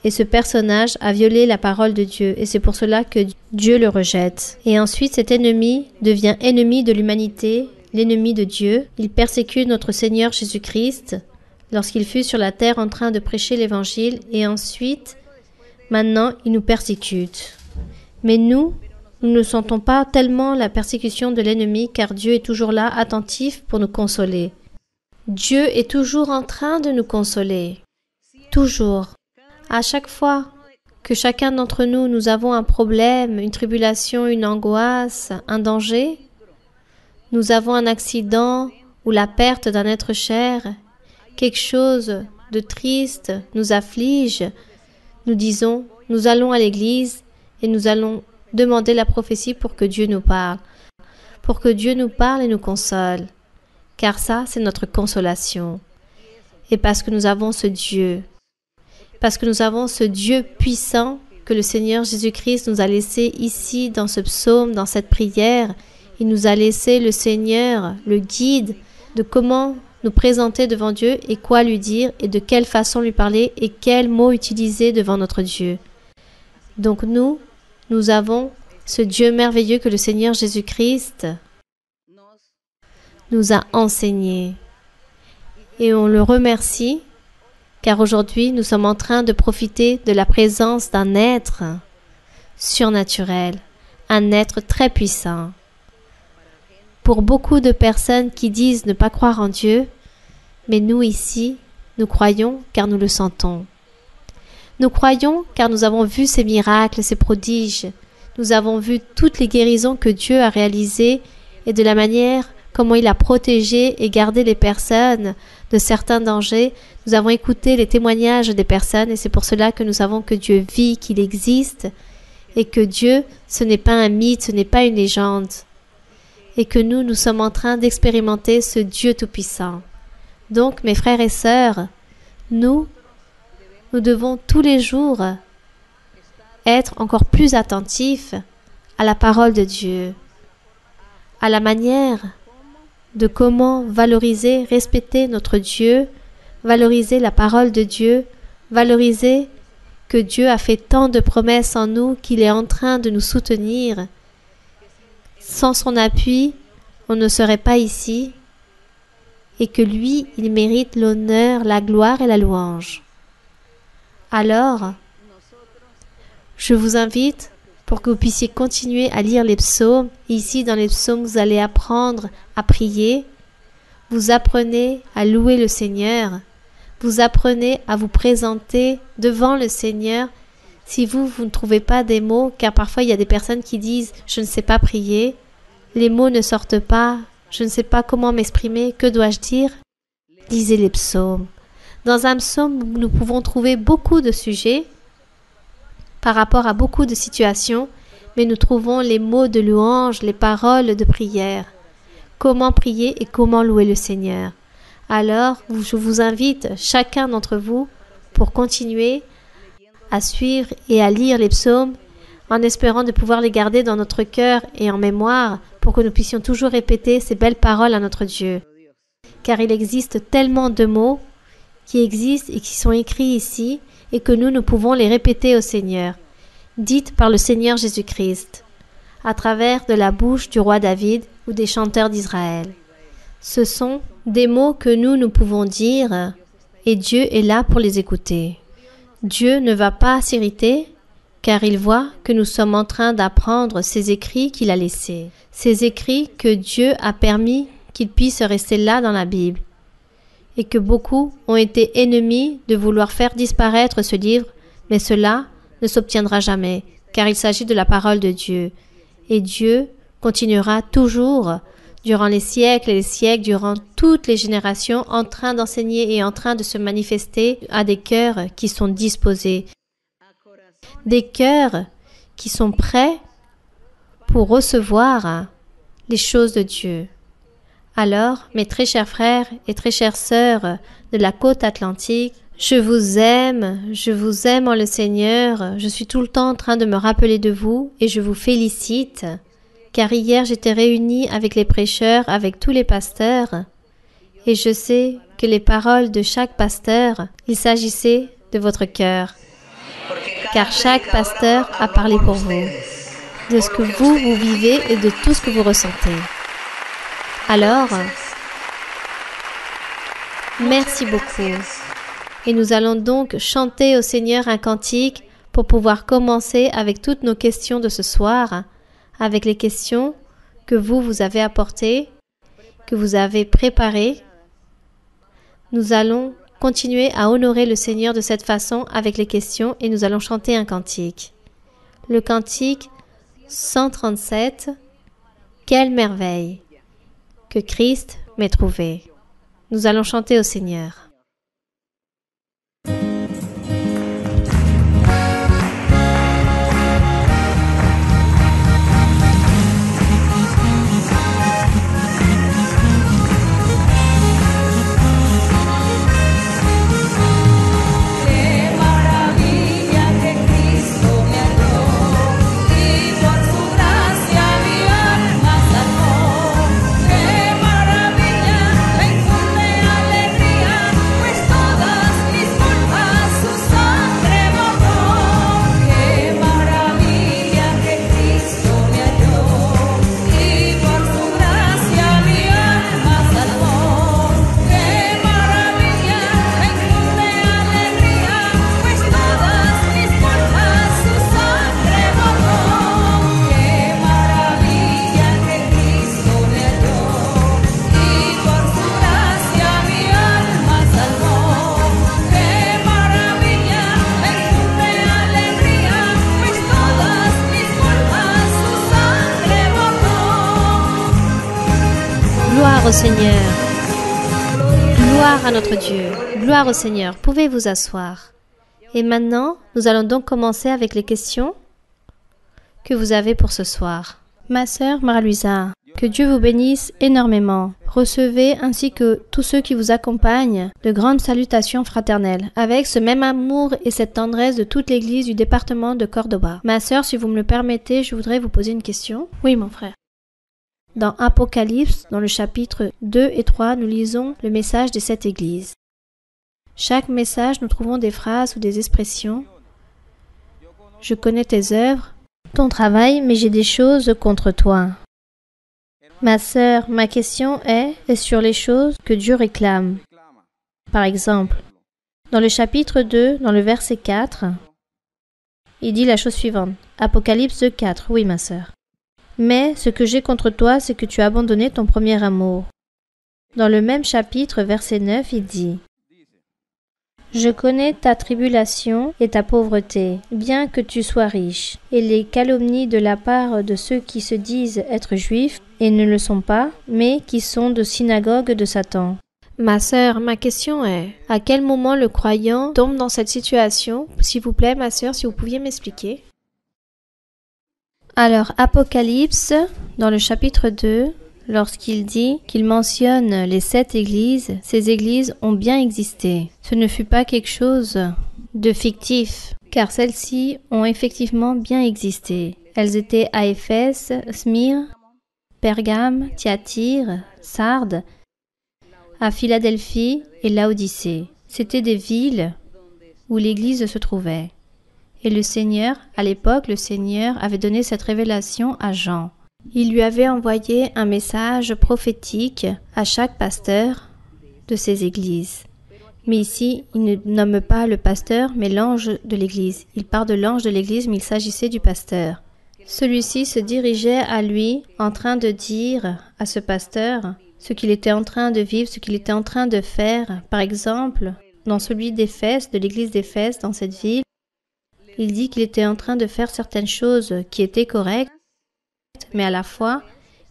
et ce personnage a violé la parole de Dieu, et c'est pour cela que Dieu le rejette. Et ensuite, cet ennemi devient ennemi de l'humanité, l'ennemi de Dieu. Il persécute notre Seigneur Jésus-Christ lorsqu'il fut sur la terre en train de prêcher l'Évangile, et ensuite, maintenant, il nous persécute. Mais nous ne sentons pas tellement la persécution de l'ennemi car Dieu est toujours là, attentif pour nous consoler. Dieu est toujours en train de nous consoler. Toujours. À chaque fois que chacun d'entre nous, nous avons un problème, une tribulation, une angoisse, un danger, nous avons un accident ou la perte d'un être cher, quelque chose de triste nous afflige, nous disons, nous allons à l'église, et nous allons demander la prophétie pour que Dieu nous parle. Pour que Dieu nous parle et nous console. Car ça, c'est notre consolation. Et parce que nous avons ce Dieu. Parce que nous avons ce Dieu puissant que le Seigneur Jésus-Christ nous a laissé ici dans ce psaume, dans cette prière. Il nous a laissé le Seigneur, le guide de comment nous présenter devant Dieu et quoi lui dire et de quelle façon lui parler et quels mots utiliser devant notre Dieu. Donc nous avons ce Dieu merveilleux que le Seigneur Jésus-Christ nous a enseigné. Et on le remercie car aujourd'hui nous sommes en train de profiter de la présence d'un être surnaturel, un être très puissant. Pour beaucoup de personnes qui disent ne pas croire en Dieu, mais nous ici, nous croyons car nous le sentons. Nous croyons car nous avons vu ces miracles, ces prodiges. Nous avons vu toutes les guérisons que Dieu a réalisées et de la manière comment il a protégé et gardé les personnes de certains dangers. Nous avons écouté les témoignages des personnes et c'est pour cela que nous savons que Dieu vit, qu'il existe et que Dieu, ce n'est pas un mythe, ce n'est pas une légende. Et que nous sommes en train d'expérimenter ce Dieu tout-puissant. Donc, mes frères et sœurs, nous devons tous les jours être encore plus attentifs à la parole de Dieu, à la manière de comment valoriser, respecter notre Dieu, valoriser la parole de Dieu, valoriser que Dieu a fait tant de promesses en nous qu'il est en train de nous soutenir. Sans son appui, on ne serait pas ici et que lui, il mérite l'honneur, la gloire et la louange. Alors, je vous invite pour que vous puissiez continuer à lire les psaumes. Ici, dans les psaumes, vous allez apprendre à prier. Vous apprenez à louer le Seigneur. Vous apprenez à vous présenter devant le Seigneur. Si vous ne trouvez pas des mots, car parfois il y a des personnes qui disent « je ne sais pas prier », les mots ne sortent pas, je ne sais pas comment m'exprimer, que dois-je dire? Lisez les psaumes. Dans un psaume, nous pouvons trouver beaucoup de sujets par rapport à beaucoup de situations, mais nous trouvons les mots de louange, les paroles de prière. Comment prier et comment louer le Seigneur. Alors, je vous invite, chacun d'entre vous, pour continuer à suivre et à lire les psaumes, en espérant de pouvoir les garder dans notre cœur et en mémoire, pour que nous puissions toujours répéter ces belles paroles à notre Dieu. Car il existe tellement de mots qui existent et qui sont écrits ici, et que nous pouvons les répéter au Seigneur, dites par le Seigneur Jésus-Christ, à travers de la bouche du roi David ou des chanteurs d'Israël. Ce sont des mots que nous pouvons dire, et Dieu est là pour les écouter. Dieu ne va pas s'irriter, car il voit que nous sommes en train d'apprendre ces écrits qu'il a laissés, ces écrits que Dieu a permis qu'ils puissent rester là dans la Bible, et que beaucoup ont été ennemis de vouloir faire disparaître ce livre, mais cela ne s'obtiendra jamais, car il s'agit de la parole de Dieu. Et Dieu continuera toujours, durant les siècles et les siècles, durant toutes les générations, en train d'enseigner et en train de se manifester à des cœurs qui sont disposés, des cœurs qui sont prêts pour recevoir les choses de Dieu. Alors, mes très chers frères et très chères sœurs de la côte atlantique, je vous aime en le Seigneur, je suis tout le temps en train de me rappeler de vous et je vous félicite, car hier j'étais réunie avec les prêcheurs, avec tous les pasteurs, et je sais que les paroles de chaque pasteur, il s'agissait de votre cœur, car chaque pasteur a parlé pour vous, de ce que vous vivez et de tout ce que vous ressentez. Alors, merci beaucoup. Et nous allons donc chanter au Seigneur un cantique pour pouvoir commencer avec toutes nos questions de ce soir, avec les questions que vous avez apportées, que vous avez préparées. Nous allons continuer à honorer le Seigneur de cette façon avec les questions et nous allons chanter un cantique. Le cantique 137, « Quelle merveille que Christ m'ait trouvé ». Nous allons chanter au Seigneur. au Seigneur. Gloire à notre Dieu. Gloire au Seigneur. Pouvez vous asseoir. Et maintenant, nous allons donc commencer avec les questions que vous avez pour ce soir. Ma sœur Mara-Luisa, que Dieu vous bénisse énormément. Recevez, ainsi que tous ceux qui vous accompagnent, de grandes salutations fraternelles, avec ce même amour et cette tendresse de toute l'Église du département de Cordoba. Ma sœur, si vous me le permettez, je voudrais vous poser une question. Oui, mon frère. Dans Apocalypse, dans le chapitre 2 et 3, nous lisons le message des 7 églises. Chaque message, nous trouvons des phrases ou des expressions. Je connais tes œuvres, ton travail, mais j'ai des choses contre toi. Ma sœur, ma question est sur les choses que Dieu réclame. Par exemple, dans le chapitre 2, dans le verset 4, il dit la chose suivante. Apocalypse 2, 4. Oui, ma sœur. Mais ce que j'ai contre toi, c'est que tu as abandonné ton premier amour. Dans le même chapitre, verset 9, il dit « Je connais ta tribulation et ta pauvreté, bien que tu sois riche, et les calomnies de la part de ceux qui se disent être juifs et ne le sont pas, mais qui sont de synagogue de Satan. » Ma sœur, ma question est, à quel moment le croyant tombe dans cette situation? S'il vous plaît, ma sœur, si vous pouviez m'expliquer. Alors, Apocalypse, dans le chapitre 2, lorsqu'il dit qu'il mentionne les 7 églises, ces églises ont bien existé. Ce ne fut pas quelque chose de fictif, car celles-ci ont effectivement bien existé. Elles étaient à Éphèse, Smyrne, Pergame, Thyatire, Sardes, à Philadelphie et Laodicée. C'étaient des villes où l'église se trouvait. Et le Seigneur, à l'époque, le Seigneur avait donné cette révélation à Jean. Il lui avait envoyé un message prophétique à chaque pasteur de ces églises. Mais ici, il ne nomme pas le pasteur, mais l'ange de l'église. Il parle de l'ange de l'église, mais il s'agissait du pasteur. Celui-ci se dirigeait à lui en train de dire à ce pasteur ce qu'il était en train de vivre, ce qu'il était en train de faire. Par exemple, dans celui d'Éphèse, de l'église d'Éphèse, dans cette ville, il dit qu'il était en train de faire certaines choses qui étaient correctes, mais à la fois,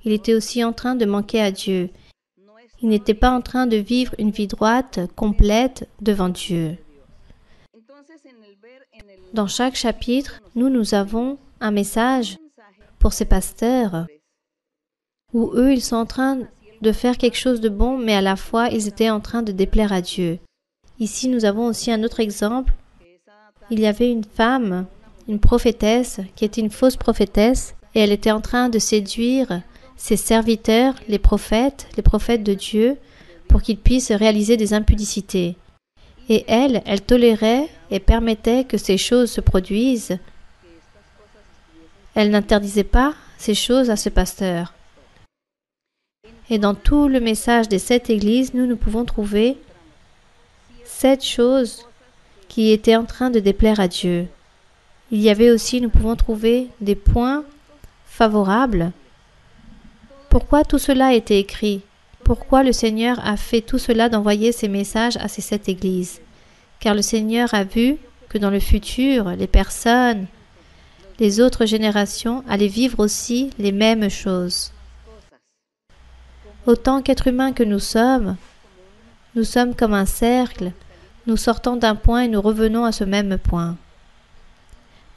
il était aussi en train de manquer à Dieu. Il n'était pas en train de vivre une vie droite, complète, devant Dieu. Dans chaque chapitre, nous avons un message pour ces pasteurs, où eux, ils sont en train de faire quelque chose de bon, mais à la fois, ils étaient en train de déplaire à Dieu. Ici, nous avons aussi un autre exemple. Il y avait une femme, une prophétesse, qui était une fausse prophétesse, et elle était en train de séduire ses serviteurs, les prophètes de Dieu, pour qu'ils puissent réaliser des impudicités. Et elle tolérait et permettait que ces choses se produisent. Elle n'interdisait pas ces choses à ce pasteur. Et dans tout le message des 7 églises, nous pouvons trouver 7 choses qui étaient en train de déplaire à Dieu. Il y avait aussi, nous pouvons trouver des points favorables. Pourquoi tout cela a été écrit? Pourquoi le Seigneur a fait tout cela d'envoyer ces messages à ces 7 églises? Car le Seigneur a vu que dans le futur, les personnes, les autres générations allaient vivre aussi les mêmes choses. Autant qu'êtres humains que nous sommes comme un cercle. Nous sortons d'un point et nous revenons à ce même point.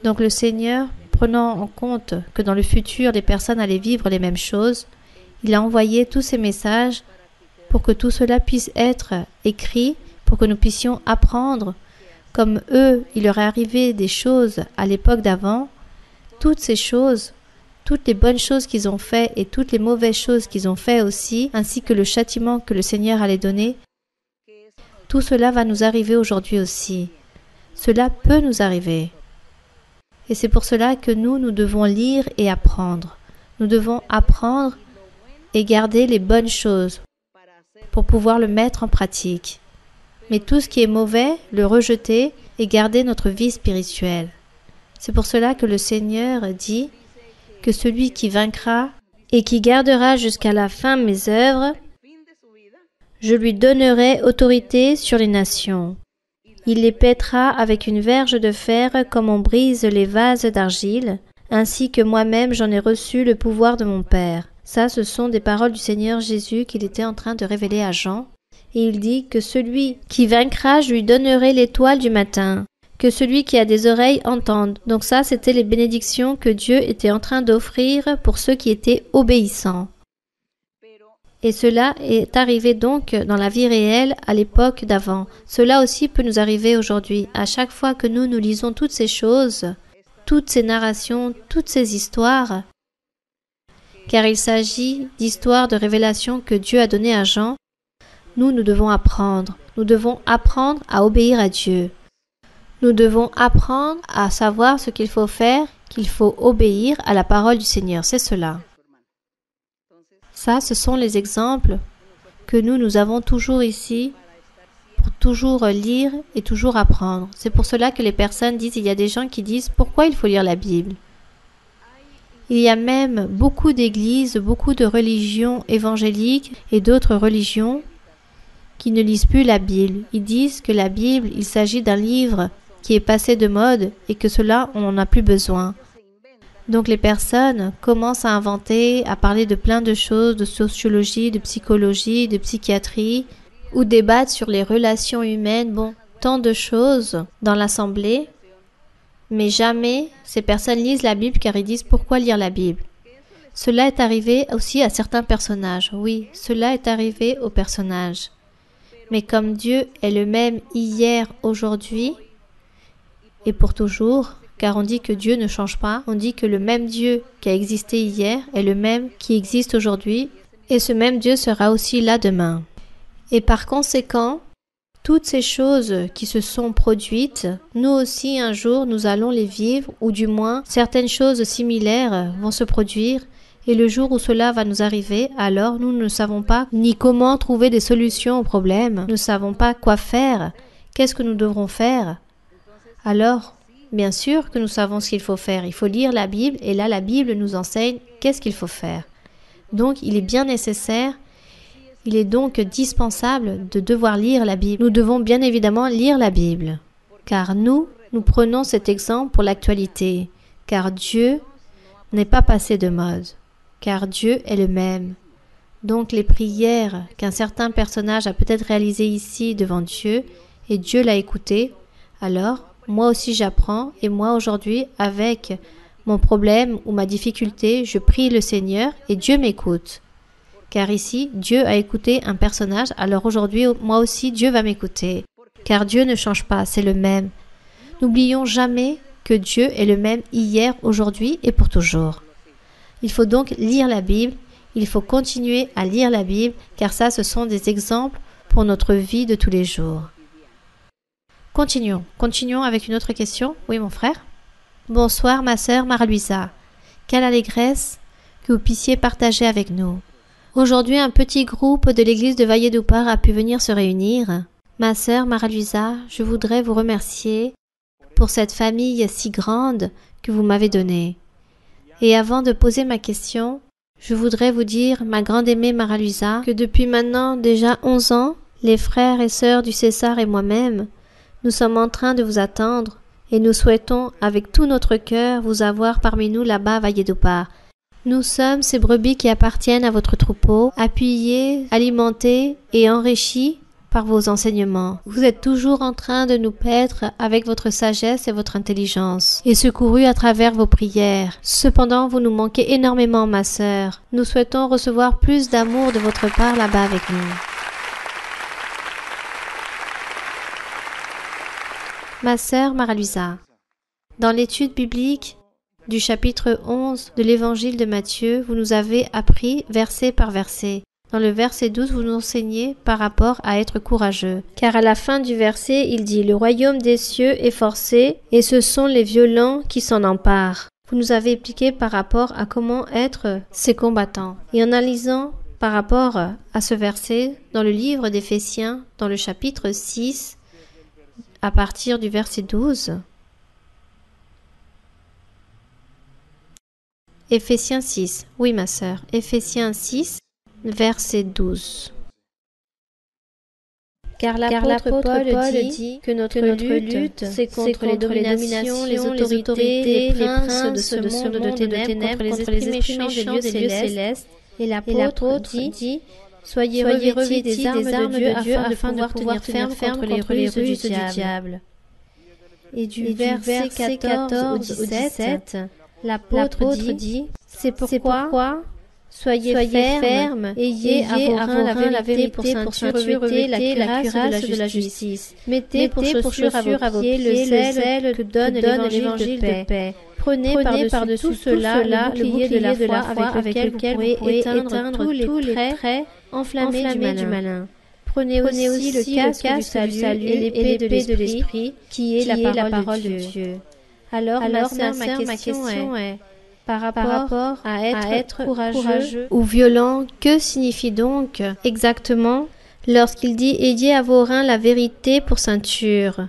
Donc le Seigneur, prenant en compte que dans le futur, les personnes allaient vivre les mêmes choses, il a envoyé tous ces messages pour que tout cela puisse être écrit, pour que nous puissions apprendre, comme eux, il leur est arrivé des choses à l'époque d'avant, toutes ces choses, toutes les bonnes choses qu'ils ont fait et toutes les mauvaises choses qu'ils ont fait aussi, ainsi que le châtiment que le Seigneur allait donner, tout cela va nous arriver aujourd'hui aussi. Cela peut nous arriver. Et c'est pour cela que nous devons lire et apprendre. Nous devons apprendre et garder les bonnes choses pour pouvoir le mettre en pratique. Mais tout ce qui est mauvais, le rejeter et garder notre vie spirituelle. C'est pour cela que le Seigneur dit que celui qui vaincra et qui gardera jusqu'à la fin mes œuvres, je lui donnerai autorité sur les nations. Il les pètera avec une verge de fer comme on brise les vases d'argile, ainsi que moi-même j'en ai reçu le pouvoir de mon Père. Ça, ce sont des paroles du Seigneur Jésus qu'il était en train de révéler à Jean. Et il dit que celui qui vaincra, je lui donnerai l'étoile du matin. Que celui qui a des oreilles entende. Donc ça, c'était les bénédictions que Dieu était en train d'offrir pour ceux qui étaient obéissants. Et cela est arrivé donc dans la vie réelle à l'époque d'avant. Cela aussi peut nous arriver aujourd'hui. À chaque fois que nous lisons toutes ces choses, toutes ces narrations, toutes ces histoires, car il s'agit d'histoires de révélations que Dieu a données à Jean, nous devons apprendre. Nous devons apprendre à obéir à Dieu. Nous devons apprendre à savoir ce qu'il faut faire, qu'il faut obéir à la parole du Seigneur. C'est cela. Ça, ce sont les exemples que nous avons toujours ici pour toujours lire et toujours apprendre. C'est pour cela que les personnes disent, il y a des gens qui disent, pourquoi il faut lire la Bible? Il y a même beaucoup d'églises, beaucoup de religions évangéliques et d'autres religions qui ne lisent plus la Bible. Ils disent que la Bible, il s'agit d'un livre qui est passé de mode et que cela, on n'en a plus besoin. Donc les personnes commencent à inventer, à parler de plein de choses, de sociologie, de psychologie, de psychiatrie, ou débattent sur les relations humaines, tant de choses dans l'assemblée, mais jamais ces personnes lisent la Bible car ils disent pourquoi lire la Bible. Cela est arrivé aussi à certains personnages, oui, cela est arrivé aux personnages. Mais comme Dieu est le même hier, aujourd'hui et pour toujours, car on dit que Dieu ne change pas, on dit que le même Dieu qui a existé hier est le même qui existe aujourd'hui, et ce même Dieu sera aussi là demain. Et par conséquent, toutes ces choses qui se sont produites, nous aussi un jour nous allons les vivre, ou du moins certaines choses similaires vont se produire, et le jour où cela va nous arriver, alors nous ne savons pas ni comment trouver des solutions aux problèmes, nous ne savons pas quoi faire, qu'est-ce que nous devrons faire. Alors, bien sûr que nous savons ce qu'il faut faire. Il faut lire la Bible et là, la Bible nous enseigne qu'est-ce qu'il faut faire. Donc, il est bien nécessaire, il est donc dispensable de devoir lire la Bible. Nous devons bien évidemment lire la Bible, car nous prenons cet exemple pour l'actualité, car Dieu n'est pas passé de mode, car Dieu est le même. Donc, les prières qu'un certain personnage a peut-être réalisées ici devant Dieu, et Dieu l'a écouté, alors, moi aussi j'apprends et moi aujourd'hui avec mon problème ou ma difficulté, je prie le Seigneur et Dieu m'écoute. Car ici, Dieu a écouté un personnage, alors aujourd'hui, moi aussi, Dieu va m'écouter. Car Dieu ne change pas, c'est le même. N'oublions jamais que Dieu est le même hier, aujourd'hui et pour toujours. Il faut donc lire la Bible, il faut continuer à lire la Bible, car ça, ce sont des exemples pour notre vie de tous les jours. Continuons avec une autre question. Oui, mon frère. Bonsoir, ma sœur Mara-Luisa. Quelle allégresse que vous puissiez partager avec nous. Aujourd'hui, un petit groupe de l'église de Valledupar a pu venir se réunir. Ma sœur Mara-Luisa, je voudrais vous remercier pour cette famille si grande que vous m'avez donnée. Et avant de poser ma question, je voudrais vous dire, ma grande aimée Mara-Luisa, que depuis maintenant déjà 11 ans, les frères et sœurs du César et moi-même, nous sommes en train de vous attendre et nous souhaitons avec tout notre cœur vous avoir parmi nous là-bas à Valledupar. Nous sommes ces brebis qui appartiennent à votre troupeau, appuyés, alimentés et enrichis par vos enseignements. Vous êtes toujours en train de nous paître avec votre sagesse et votre intelligence et secourus à travers vos prières. Cependant, vous nous manquez énormément, ma sœur. Nous souhaitons recevoir plus d'amour de votre part là-bas avec nous. Ma sœur Mara-Luisa, dans l'étude biblique du chapitre 11 de l'évangile de Matthieu, vous nous avez appris verset par verset. Dans le verset 12, vous nous enseignez par rapport à être courageux. Car à la fin du verset, il dit « Le royaume des cieux est forcé et ce sont les violents qui s'en emparent. » Vous nous avez expliqué par rapport à comment être ces combattants. Et en analysant par rapport à ce verset, dans le livre d'Éphésiens, dans le chapitre 6, à partir du verset 12. Éphésiens 6. Oui, ma sœur. Éphésiens 6, verset 12. Car l'apôtre Paul dit que notre lutte, c'est contre les dominations, les autorités, les princes de ce monde de ténèbres, contre les esprits méchants des lieux célestes. Et l'apôtre dit, soyez revêtis des armes de Dieu afin de pouvoir tenir ferme contre les ruses du diable. Et du verset 14 au 17, l'apôtre dit, c'est pourquoi soyez fermes, ayez à vos reins la vérité pour ceinture, revêtez la cuirasse de la justice. Mettez pour chaussure à vos pieds le zèle que donne l'évangile de paix. Prenez par-dessus tout cela le bouclier de la foi avec lequel vous pourrez éteindre tous les traits enflammés du malin. Prenez aussi le casque du salut et l'épée de l'esprit qui est la parole de Dieu. Alors ma sœur, ma question est par rapport à être courageux ou violent, que signifie donc exactement lorsqu'il dit « Ayez à vos reins la vérité pour ceinture,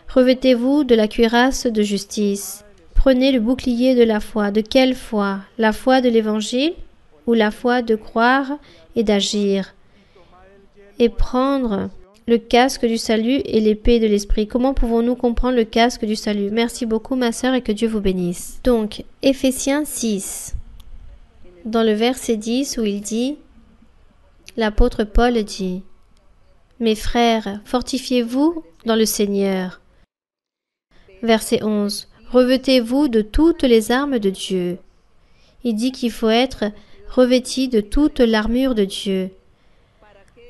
revêtez-vous de la cuirasse de justice, prenez le bouclier de la foi ». De quelle foi? La foi de l'Évangile ou la foi de croire et d'agir? Et prendre le casque du salut et l'épée de l'esprit. Comment pouvons-nous comprendre le casque du salut? Merci beaucoup ma sœur et que Dieu vous bénisse. Donc, Éphésiens 6, dans le verset 10 où il dit, l'apôtre Paul dit, « Mes frères, fortifiez-vous dans le Seigneur. » Verset 11, « Revêtez-vous de toutes les armes de Dieu. » Il dit qu'il faut être revêti de toute l'armure de Dieu.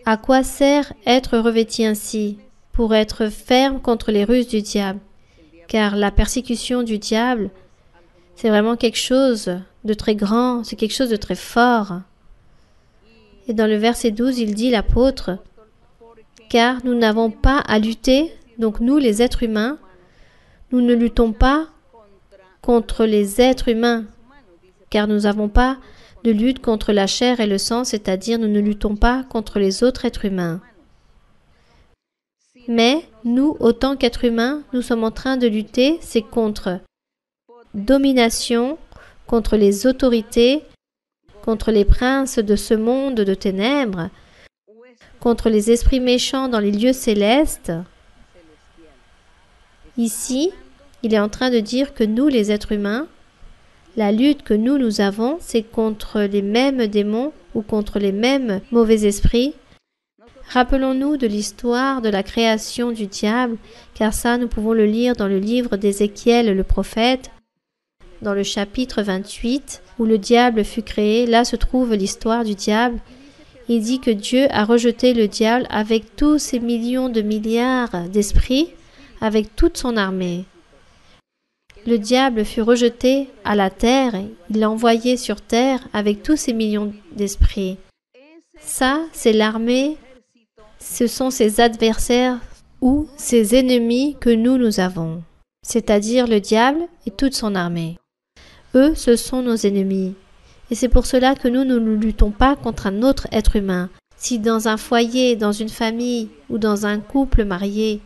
À quoi sert être revêti ainsi? Pour être ferme contre les ruses du diable. Car la persécution du diable, c'est vraiment quelque chose de très grand, c'est quelque chose de très fort. Et dans le verset 12, il dit l'apôtre, « Car nous n'avons pas à lutter, donc nous les êtres humains, nous ne luttons pas contre les êtres humains, car nous n'avons pas de lutte contre la chair et le sang, c'est-à-dire nous ne luttons pas contre les autres êtres humains. Mais nous, autant qu'êtres humains, nous sommes en train de lutter, c'est contre domination, contre les autorités, contre les princes de ce monde de ténèbres, contre les esprits méchants dans les lieux célestes. Ici, il est en train de dire que nous, les êtres humains, la lutte que nous avons, c'est contre les mêmes démons ou contre les mêmes mauvais esprits. Rappelons-nous de l'histoire de la création du diable, car ça, nous pouvons le lire dans le livre d'Ézéchiel le prophète, dans le chapitre 28, où le diable fut créé. Là se trouve l'histoire du diable. Il dit que Dieu a rejeté le diable avec tous ces millions de milliards d'esprits, avec toute son armée. Le diable fut rejeté à la terre, il l'a envoyé sur terre avec tous ces millions d'esprits. Ça, c'est l'armée, ce sont ses adversaires ou ses ennemis que nous avons, c'est-à-dire le diable et toute son armée. Eux, ce sont nos ennemis. Et c'est pour cela que nous ne luttons pas contre un autre être humain. Si dans un foyer, dans une famille ou dans un couple marié,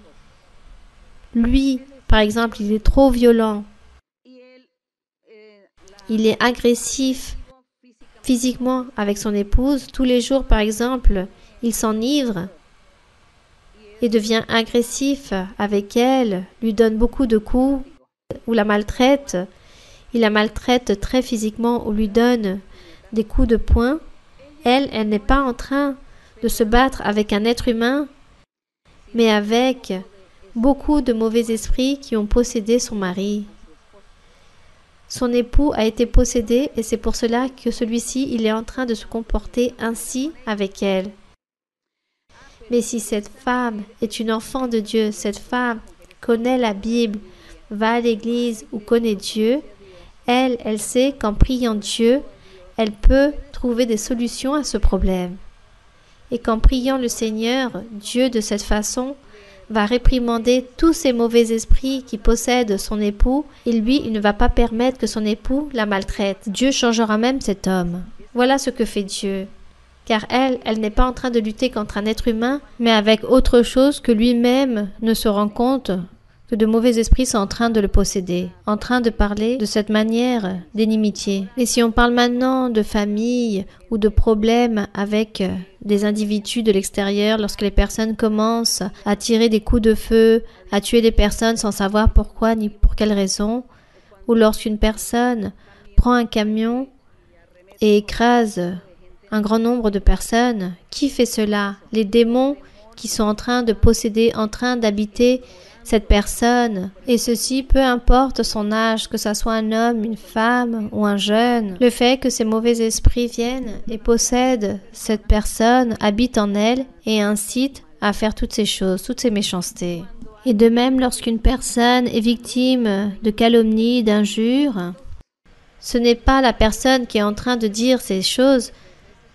lui, par exemple, il est trop violent, il est agressif physiquement avec son épouse, tous les jours, par exemple, il s'enivre et devient agressif avec elle, lui donne beaucoup de coups ou la maltraite, il la maltraite très physiquement ou lui donne des coups de poing, elle n'est pas en train de se battre avec un être humain, mais avec beaucoup de mauvais esprits qui ont possédé son mari. Son époux a été possédé et c'est pour cela que celui-ci, il est en train de se comporter ainsi avec elle. Mais si cette femme est une enfant de Dieu, cette femme connaît la Bible, va à l'église ou connaît Dieu, elle sait qu'en priant Dieu, elle peut trouver des solutions à ce problème. Et qu'en priant le Seigneur, Dieu de cette façon va réprimander tous ces mauvais esprits qui possèdent son époux et lui, il ne va pas permettre que son époux la maltraite. Dieu changera même cet homme. Voilà ce que fait Dieu. Car elle n'est pas en train de lutter contre un être humain, mais avec autre chose que lui-même ne se rend compte que de mauvais esprits sont en train de le posséder, en train de parler de cette manière d'inimitié. Et si on parle maintenant de famille ou de problèmes avec des individus de l'extérieur, lorsque les personnes commencent à tirer des coups de feu, à tuer des personnes sans savoir pourquoi ni pour quelle raison, ou lorsqu'une personne prend un camion et écrase un grand nombre de personnes. Qui fait cela? Les démons qui sont en train de posséder, en train d'habiter cette personne. Et ceci, peu importe son âge, que ce soit un homme, une femme ou un jeune. Le fait que ces mauvais esprits viennent et possèdent cette personne, habitent en elle et incitent à faire toutes ces choses, toutes ces méchancetés. Et de même, lorsqu'une personne est victime de calomnie, d'injures, ce n'est pas la personne qui est en train de dire ces choses,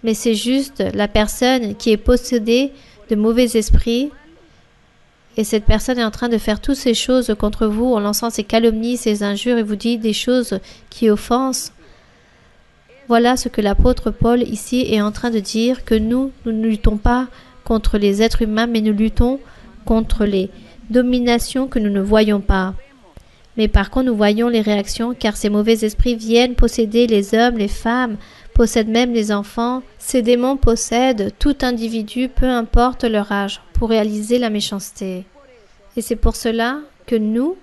mais c'est juste la personne qui est possédée de mauvais esprits. Et cette personne est en train de faire toutes ces choses contre vous en lançant ces calomnies, ces injures et vous dit des choses qui offensent. Voilà ce que l'apôtre Paul ici est en train de dire, que nous ne luttons pas contre les êtres humains, mais nous luttons contre les dominations que nous ne voyons pas. Mais par contre, nous voyons les réactions, car ces mauvais esprits viennent posséder les hommes, les femmes, possèdent même les enfants. Ces démons possèdent tout individu, peu importe leur âge, pour réaliser la méchanceté. Et c'est pour cela que nous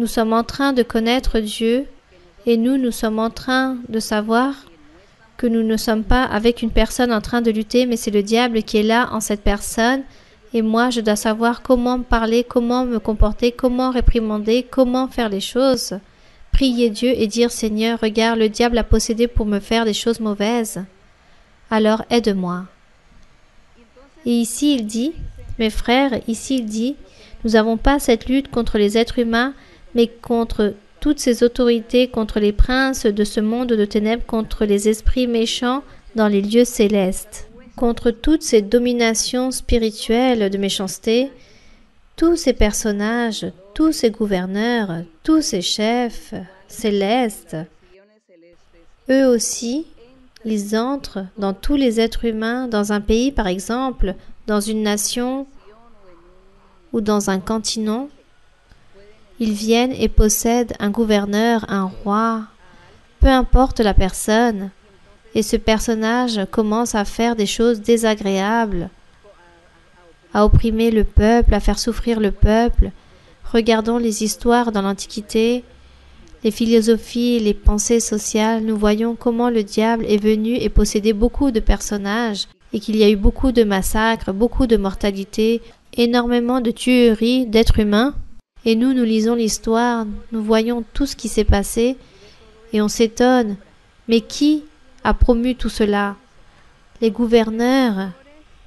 sommes en train de connaître Dieu et nous sommes en train de savoir que nous ne sommes pas avec une personne en train de lutter, mais c'est le diable qui est là en cette personne. Et moi, je dois savoir comment parler, comment me comporter, comment réprimander, comment faire les choses. Prier Dieu et dire « Seigneur, regarde, le diable a possédé pour me faire des choses mauvaises. Alors aide-moi. » Et ici, il dit, mes frères, ici, il dit, nous n'avons pas cette lutte contre les êtres humains, mais contre toutes ces autorités, contre les princes de ce monde de ténèbres, contre les esprits méchants dans les lieux célestes. Contre toutes ces dominations spirituelles de méchanceté, tous ces personnages, tous ces gouverneurs, tous ces chefs célestes, eux aussi, ils entrent dans tous les êtres humains, dans un pays par exemple, dans une nation ou dans un continent. Ils viennent et possèdent un gouverneur, un roi, peu importe la personne. Et ce personnage commence à faire des choses désagréables, à opprimer le peuple, à faire souffrir le peuple. Regardons les histoires dans l'Antiquité, les philosophies, les pensées sociales. Nous voyons comment le diable est venu et possédé beaucoup de personnages et qu'il y a eu beaucoup de massacres, beaucoup de mortalité, énormément de tueries d'êtres humains. Et nous lisons l'histoire, nous voyons tout ce qui s'est passé et on s'étonne. Mais qui a promu tout cela? Les gouverneurs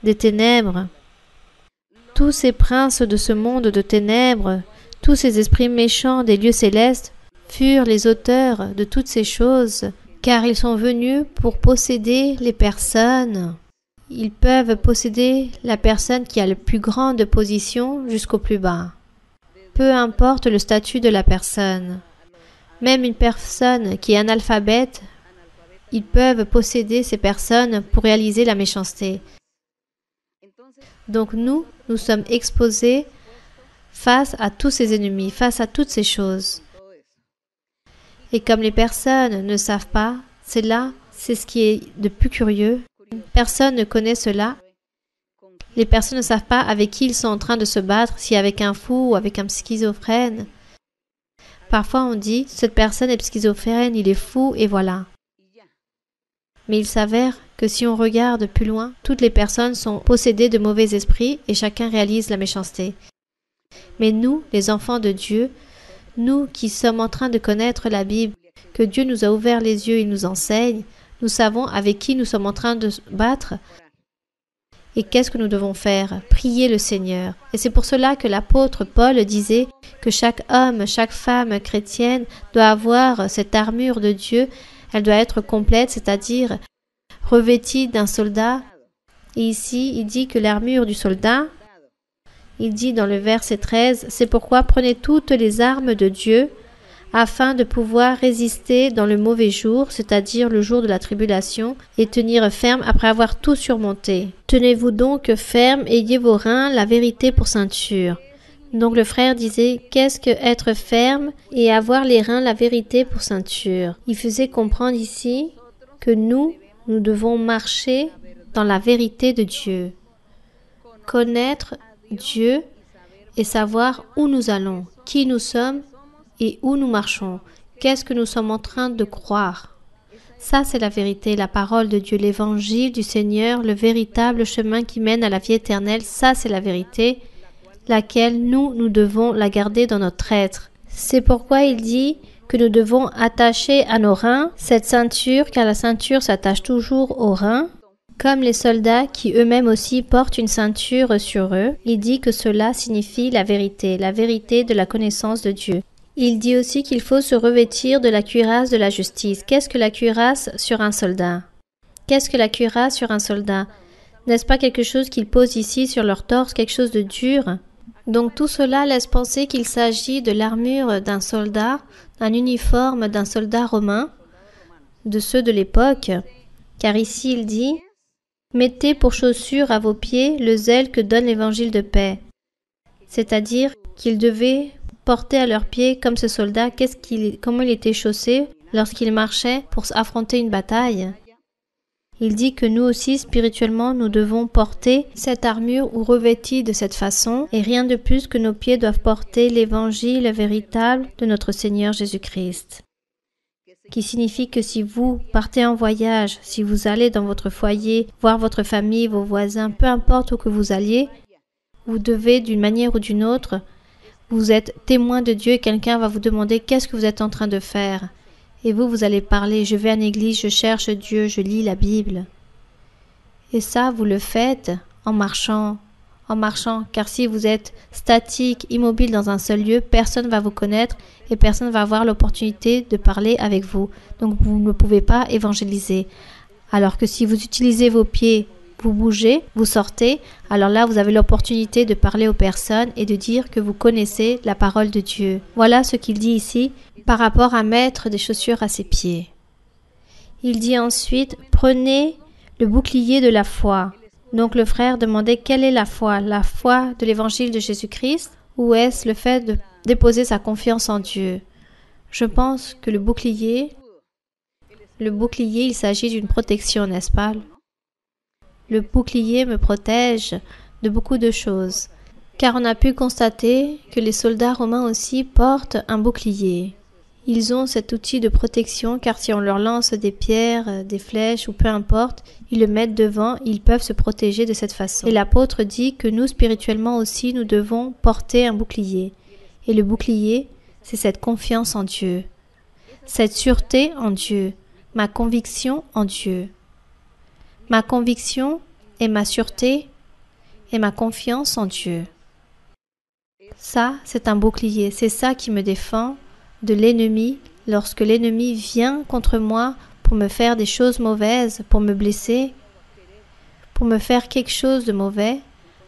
des ténèbres, tous ces princes de ce monde de ténèbres, tous ces esprits méchants des lieux célestes furent les auteurs de toutes ces choses, car ils sont venus pour posséder les personnes. Ils peuvent posséder la personne qui a la plus grande position jusqu'au plus bas. Peu importe le statut de la personne. Même une personne qui est analphabète, ils peuvent posséder ces personnes pour réaliser la méchanceté. Donc nous sommes exposés face à tous ces ennemis, face à toutes ces choses. Et comme les personnes ne savent pas, c'est ce qui est de plus curieux. Personne ne connaît cela. Les personnes ne savent pas avec qui ils sont en train de se battre, si avec un fou ou avec un schizophrène. Parfois on dit, cette personne est schizophrène, il est fou, et voilà. Mais il s'avère que si on regarde plus loin, toutes les personnes sont possédées de mauvais esprits et chacun réalise la méchanceté. Mais nous, les enfants de Dieu, nous qui sommes en train de connaître la Bible, que Dieu nous a ouvert les yeux, il nous enseigne, nous savons avec qui nous sommes en train de se battre. Et qu'est-ce que nous devons faire? Prier le Seigneur. Et c'est pour cela que l'apôtre Paul disait que chaque homme, chaque femme chrétienne doit avoir cette armure de Dieu. Elle doit être complète, c'est-à-dire revêtie d'un soldat. Et ici, il dit que l'armure du soldat, il dit dans le verset 13, « C'est pourquoi prenez toutes les armes de Dieu, afin de pouvoir résister dans le mauvais jour, c'est-à-dire le jour de la tribulation, et tenir ferme après avoir tout surmonté. Tenez-vous donc ferme, ayez vos reins, la vérité pour ceinture. » Donc le frère disait, qu'est-ce que être ferme et avoir les reins, la vérité pour ceinture? Il faisait comprendre ici que nous devons marcher dans la vérité de Dieu. Connaître Dieu et savoir où nous allons, qui nous sommes et où nous marchons. Qu'est-ce que nous sommes en train de croire? Ça, c'est la vérité, la parole de Dieu, l'évangile du Seigneur, le véritable chemin qui mène à la vie éternelle. Ça, c'est la vérité, laquelle nous devons la garder dans notre être. C'est pourquoi il dit que nous devons attacher à nos reins cette ceinture, car la ceinture s'attache toujours aux reins, comme les soldats qui eux-mêmes aussi portent une ceinture sur eux. Il dit que cela signifie la vérité de la connaissance de Dieu. Il dit aussi qu'il faut se revêtir de la cuirasse de la justice. Qu'est-ce que la cuirasse sur un soldat? Qu'est-ce que la cuirasse sur un soldat? N'est-ce pas quelque chose qu'ils posent ici sur leur torse, quelque chose de dur? Donc tout cela laisse penser qu'il s'agit de l'armure d'un soldat, d'un uniforme d'un soldat romain, de ceux de l'époque. Car ici il dit « Mettez pour chaussure à vos pieds le zèle que donne l'évangile de paix. » C'est-à-dire qu'ils devaient porter à leurs pieds comme ce soldat, comment il était chaussé lorsqu'il marchait pour affronter une bataille. Il dit que nous aussi, spirituellement, nous devons porter cette armure ou revêtie de cette façon, et rien de plus que nos pieds doivent porter l'évangile véritable de notre Seigneur Jésus-Christ. Qui signifie que si vous partez en voyage, si vous allez dans votre foyer, voir votre famille, vos voisins, peu importe où que vous alliez, vous devez d'une manière ou d'une autre, vous êtes témoin de Dieu et quelqu'un va vous demander qu'est-ce que vous êtes en train de faire. Et vous allez parler, je vais à l'église, je cherche Dieu, je lis la Bible. Et ça, vous le faites en marchant, car si vous êtes statique, immobile dans un seul lieu, personne ne va vous connaître et personne ne va avoir l'opportunité de parler avec vous. Donc vous ne pouvez pas évangéliser. Alors que si vous utilisez vos pieds, vous bougez, vous sortez, alors là vous avez l'opportunité de parler aux personnes et de dire que vous connaissez la parole de Dieu. Voilà ce qu'il dit ici par rapport à mettre des chaussures à ses pieds. Il dit ensuite, prenez le bouclier de la foi. Donc le frère demandait quelle est la foi de l'évangile de Jésus-Christ ou est-ce le fait de déposer sa confiance en Dieu? Je pense que le bouclier, il s'agit d'une protection, n'est-ce pas? Le bouclier me protège de beaucoup de choses, car on a pu constater que les soldats romains aussi portent un bouclier. Ils ont cet outil de protection, car si on leur lance des pierres, des flèches ou peu importe, ils le mettent devant, ils peuvent se protéger de cette façon. Et l'apôtre dit que nous, spirituellement aussi, nous devons porter un bouclier. Et le bouclier, c'est cette confiance en Dieu, cette sûreté en Dieu, ma conviction en Dieu. Ma conviction et ma sûreté et ma confiance en Dieu. Ça, c'est un bouclier. C'est ça qui me défend de l'ennemi lorsque l'ennemi vient contre moi pour me faire des choses mauvaises, pour me blesser, pour me faire quelque chose de mauvais,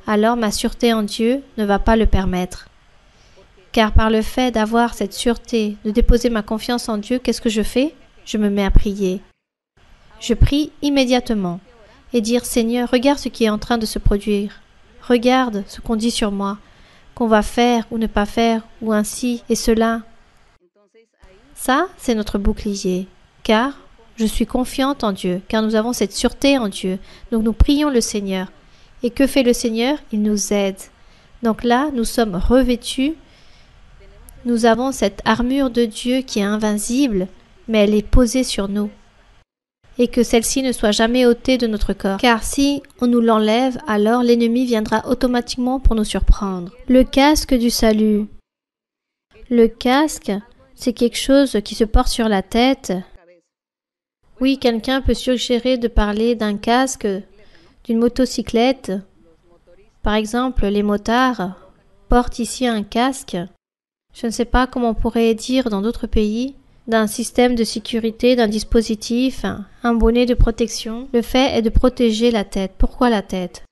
alors ma sûreté en Dieu ne va pas le permettre. Car par le fait d'avoir cette sûreté, de déposer ma confiance en Dieu, qu'est-ce que je fais? Je me mets à prier. Je prie immédiatement. Et dire, Seigneur, regarde ce qui est en train de se produire. Regarde ce qu'on dit sur moi, qu'on va faire ou ne pas faire, ou ainsi et cela. Ça, c'est notre bouclier, car je suis confiante en Dieu, car nous avons cette sûreté en Dieu. Donc nous prions le Seigneur. Et que fait le Seigneur? Il nous aide. Donc là, nous sommes revêtus. Nous avons cette armure de Dieu qui est invincible, mais elle est posée sur nous. Et que celle-ci ne soit jamais ôtée de notre corps. Car si on nous l'enlève, alors l'ennemi viendra automatiquement pour nous surprendre. Le casque du salut. Le casque, c'est quelque chose qui se porte sur la tête. Oui, quelqu'un peut suggérer de parler d'un casque, d'une motocyclette. Par exemple, les motards portent ici un casque. Je ne sais pas comment on pourrait dire dans d'autres pays. D'un système de sécurité, d'un dispositif, un bonnet de protection. Le fait est de protéger la tête. Pourquoi la tête?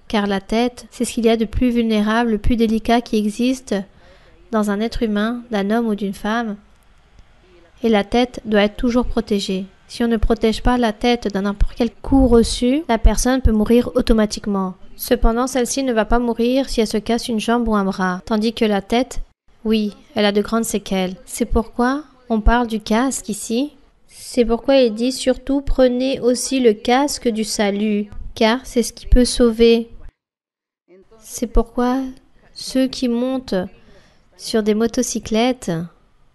Car la tête, c'est ce qu'il y a de plus vulnérable, le plus délicat qui existe dans un être humain, d'un homme ou d'une femme. Et la tête doit être toujours protégée. Si on ne protège pas la tête d'un n'importe quel coup reçu, la personne peut mourir automatiquement. Cependant, celle-ci ne va pas mourir si elle se casse une jambe ou un bras, tandis que la tête, oui, elle a de grandes séquelles. C'est pourquoi on parle du casque ici. C'est pourquoi il dit surtout prenez aussi le casque du salut, car c'est ce qui peut sauver. C'est pourquoi ceux qui montent sur des motocyclettes,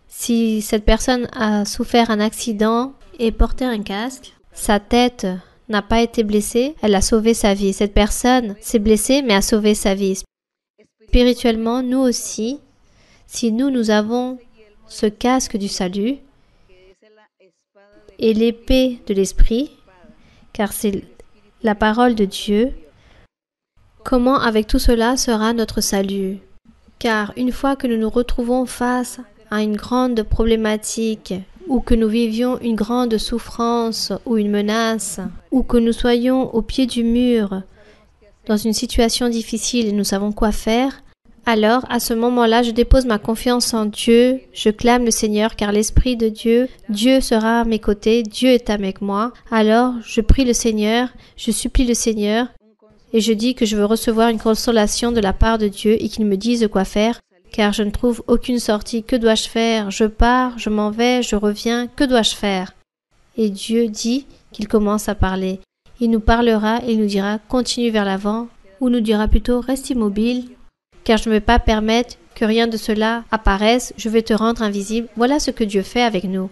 si cette personne a souffert un accident et portait un casque. Sa tête n'a pas été blessée, elle a sauvé sa vie. Cette personne s'est blessée mais a sauvé sa vie. Spirituellement, nous aussi, si nous avons ce casque du salut et l'épée de l'esprit, car c'est la parole de Dieu, comment avec tout cela sera notre salut? Car une fois que nous nous retrouvons face à une grande problématique, ou que nous vivions une grande souffrance ou une menace, ou que nous soyons au pied du mur, dans une situation difficile et nous savons quoi faire, alors à ce moment-là, je dépose ma confiance en Dieu, je clame le Seigneur car l'Esprit de Dieu, Dieu sera à mes côtés, Dieu est avec moi. Alors je prie le Seigneur, je supplie le Seigneur et je dis que je veux recevoir une consolation de la part de Dieu et qu'il me dise quoi faire. Car je ne trouve aucune sortie. Que dois-je faire? Je pars, je m'en vais, je reviens. Que dois-je faire? Et Dieu dit qu'il commence à parler. Il nous parlera et il nous dira « Continue vers l'avant » ou nous dira plutôt « Reste immobile, car je ne vais pas permettre que rien de cela apparaisse. Je vais te rendre invisible. » Voilà ce que Dieu fait avec nous.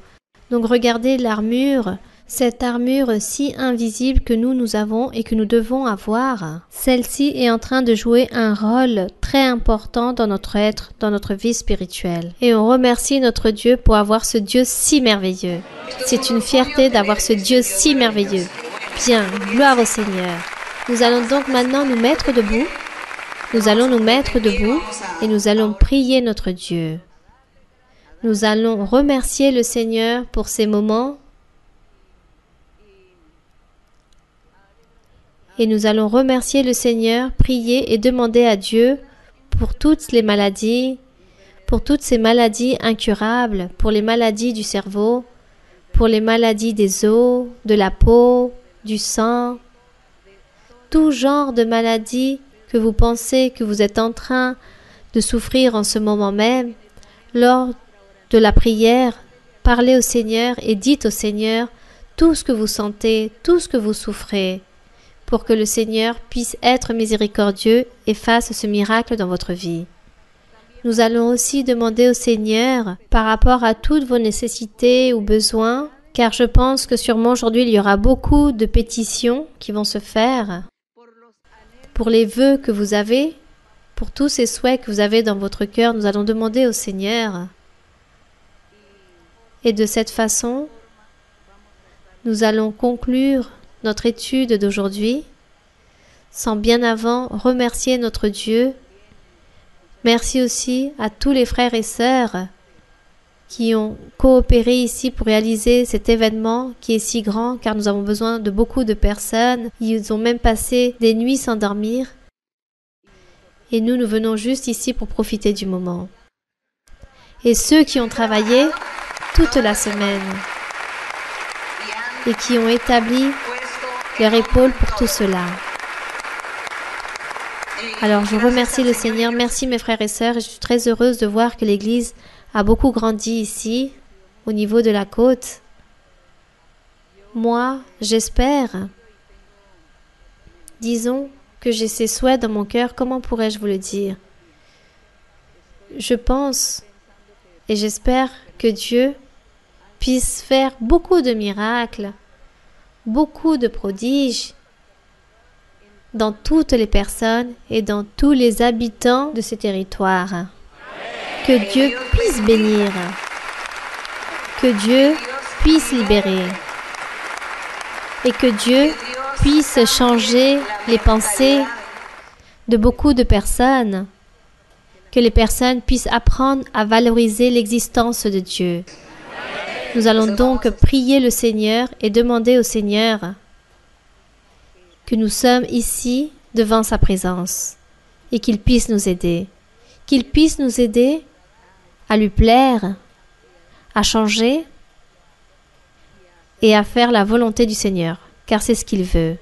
Donc regardez l'armure, cette armure si invisible que nous avons et que nous devons avoir. Celle-ci est en train de jouer un rôle très important dans notre être, dans notre vie spirituelle. Et on remercie notre Dieu pour avoir ce Dieu si merveilleux. C'est une fierté d'avoir ce Dieu si merveilleux. Bien, gloire au Seigneur. Nous allons donc maintenant nous mettre debout. Nous allons nous mettre debout et nous allons prier notre Dieu. Nous allons remercier le Seigneur pour ces moments. Et nous allons remercier le Seigneur, prier et demander à Dieu pour toutes les maladies, pour toutes ces maladies incurables, pour les maladies du cerveau, pour les maladies des os, de la peau, du sang, tout genre de maladies que vous pensez que vous êtes en train de souffrir en ce moment même. Lors de la prière, parlez au Seigneur et dites au Seigneur tout ce que vous sentez, tout ce que vous souffrez, pour que le Seigneur puisse être miséricordieux et fasse ce miracle dans votre vie. Nous allons aussi demander au Seigneur par rapport à toutes vos nécessités ou besoins, car je pense que sûrement aujourd'hui il y aura beaucoup de pétitions qui vont se faire pour les vœux que vous avez, pour tous ces souhaits que vous avez dans votre cœur. Nous allons demander au Seigneur. Et de cette façon, nous allons conclure notre étude d'aujourd'hui, sans bien avant remercier notre Dieu. Merci aussi à tous les frères et sœurs qui ont coopéré ici pour réaliser cet événement qui est si grand, car nous avons besoin de beaucoup de personnes. Ils ont même passé des nuits sans dormir. Et nous venons juste ici pour profiter du moment. Et ceux qui ont travaillé toute la semaine et qui ont établi leur épaule pour tout cela. Alors, je remercie le Seigneur. Merci mes frères et sœurs. Et je suis très heureuse de voir que l'Église a beaucoup grandi ici, au niveau de la côte. Moi, j'espère, disons que j'ai ces souhaits dans mon cœur. Comment pourrais-je vous le dire? Je pense et j'espère que Dieu puisse faire beaucoup de miracles, beaucoup de prodiges dans toutes les personnes et dans tous les habitants de ces territoires. Que Dieu puisse bénir, que Dieu puisse libérer et que Dieu puisse changer les pensées de beaucoup de personnes, que les personnes puissent apprendre à valoriser l'existence de Dieu. Nous allons donc prier le Seigneur et demander au Seigneur que nous sommes ici devant sa présence et qu'il puisse nous aider. Qu'il puisse nous aider à lui plaire, à changer et à faire la volonté du Seigneur, car c'est ce qu'il veut.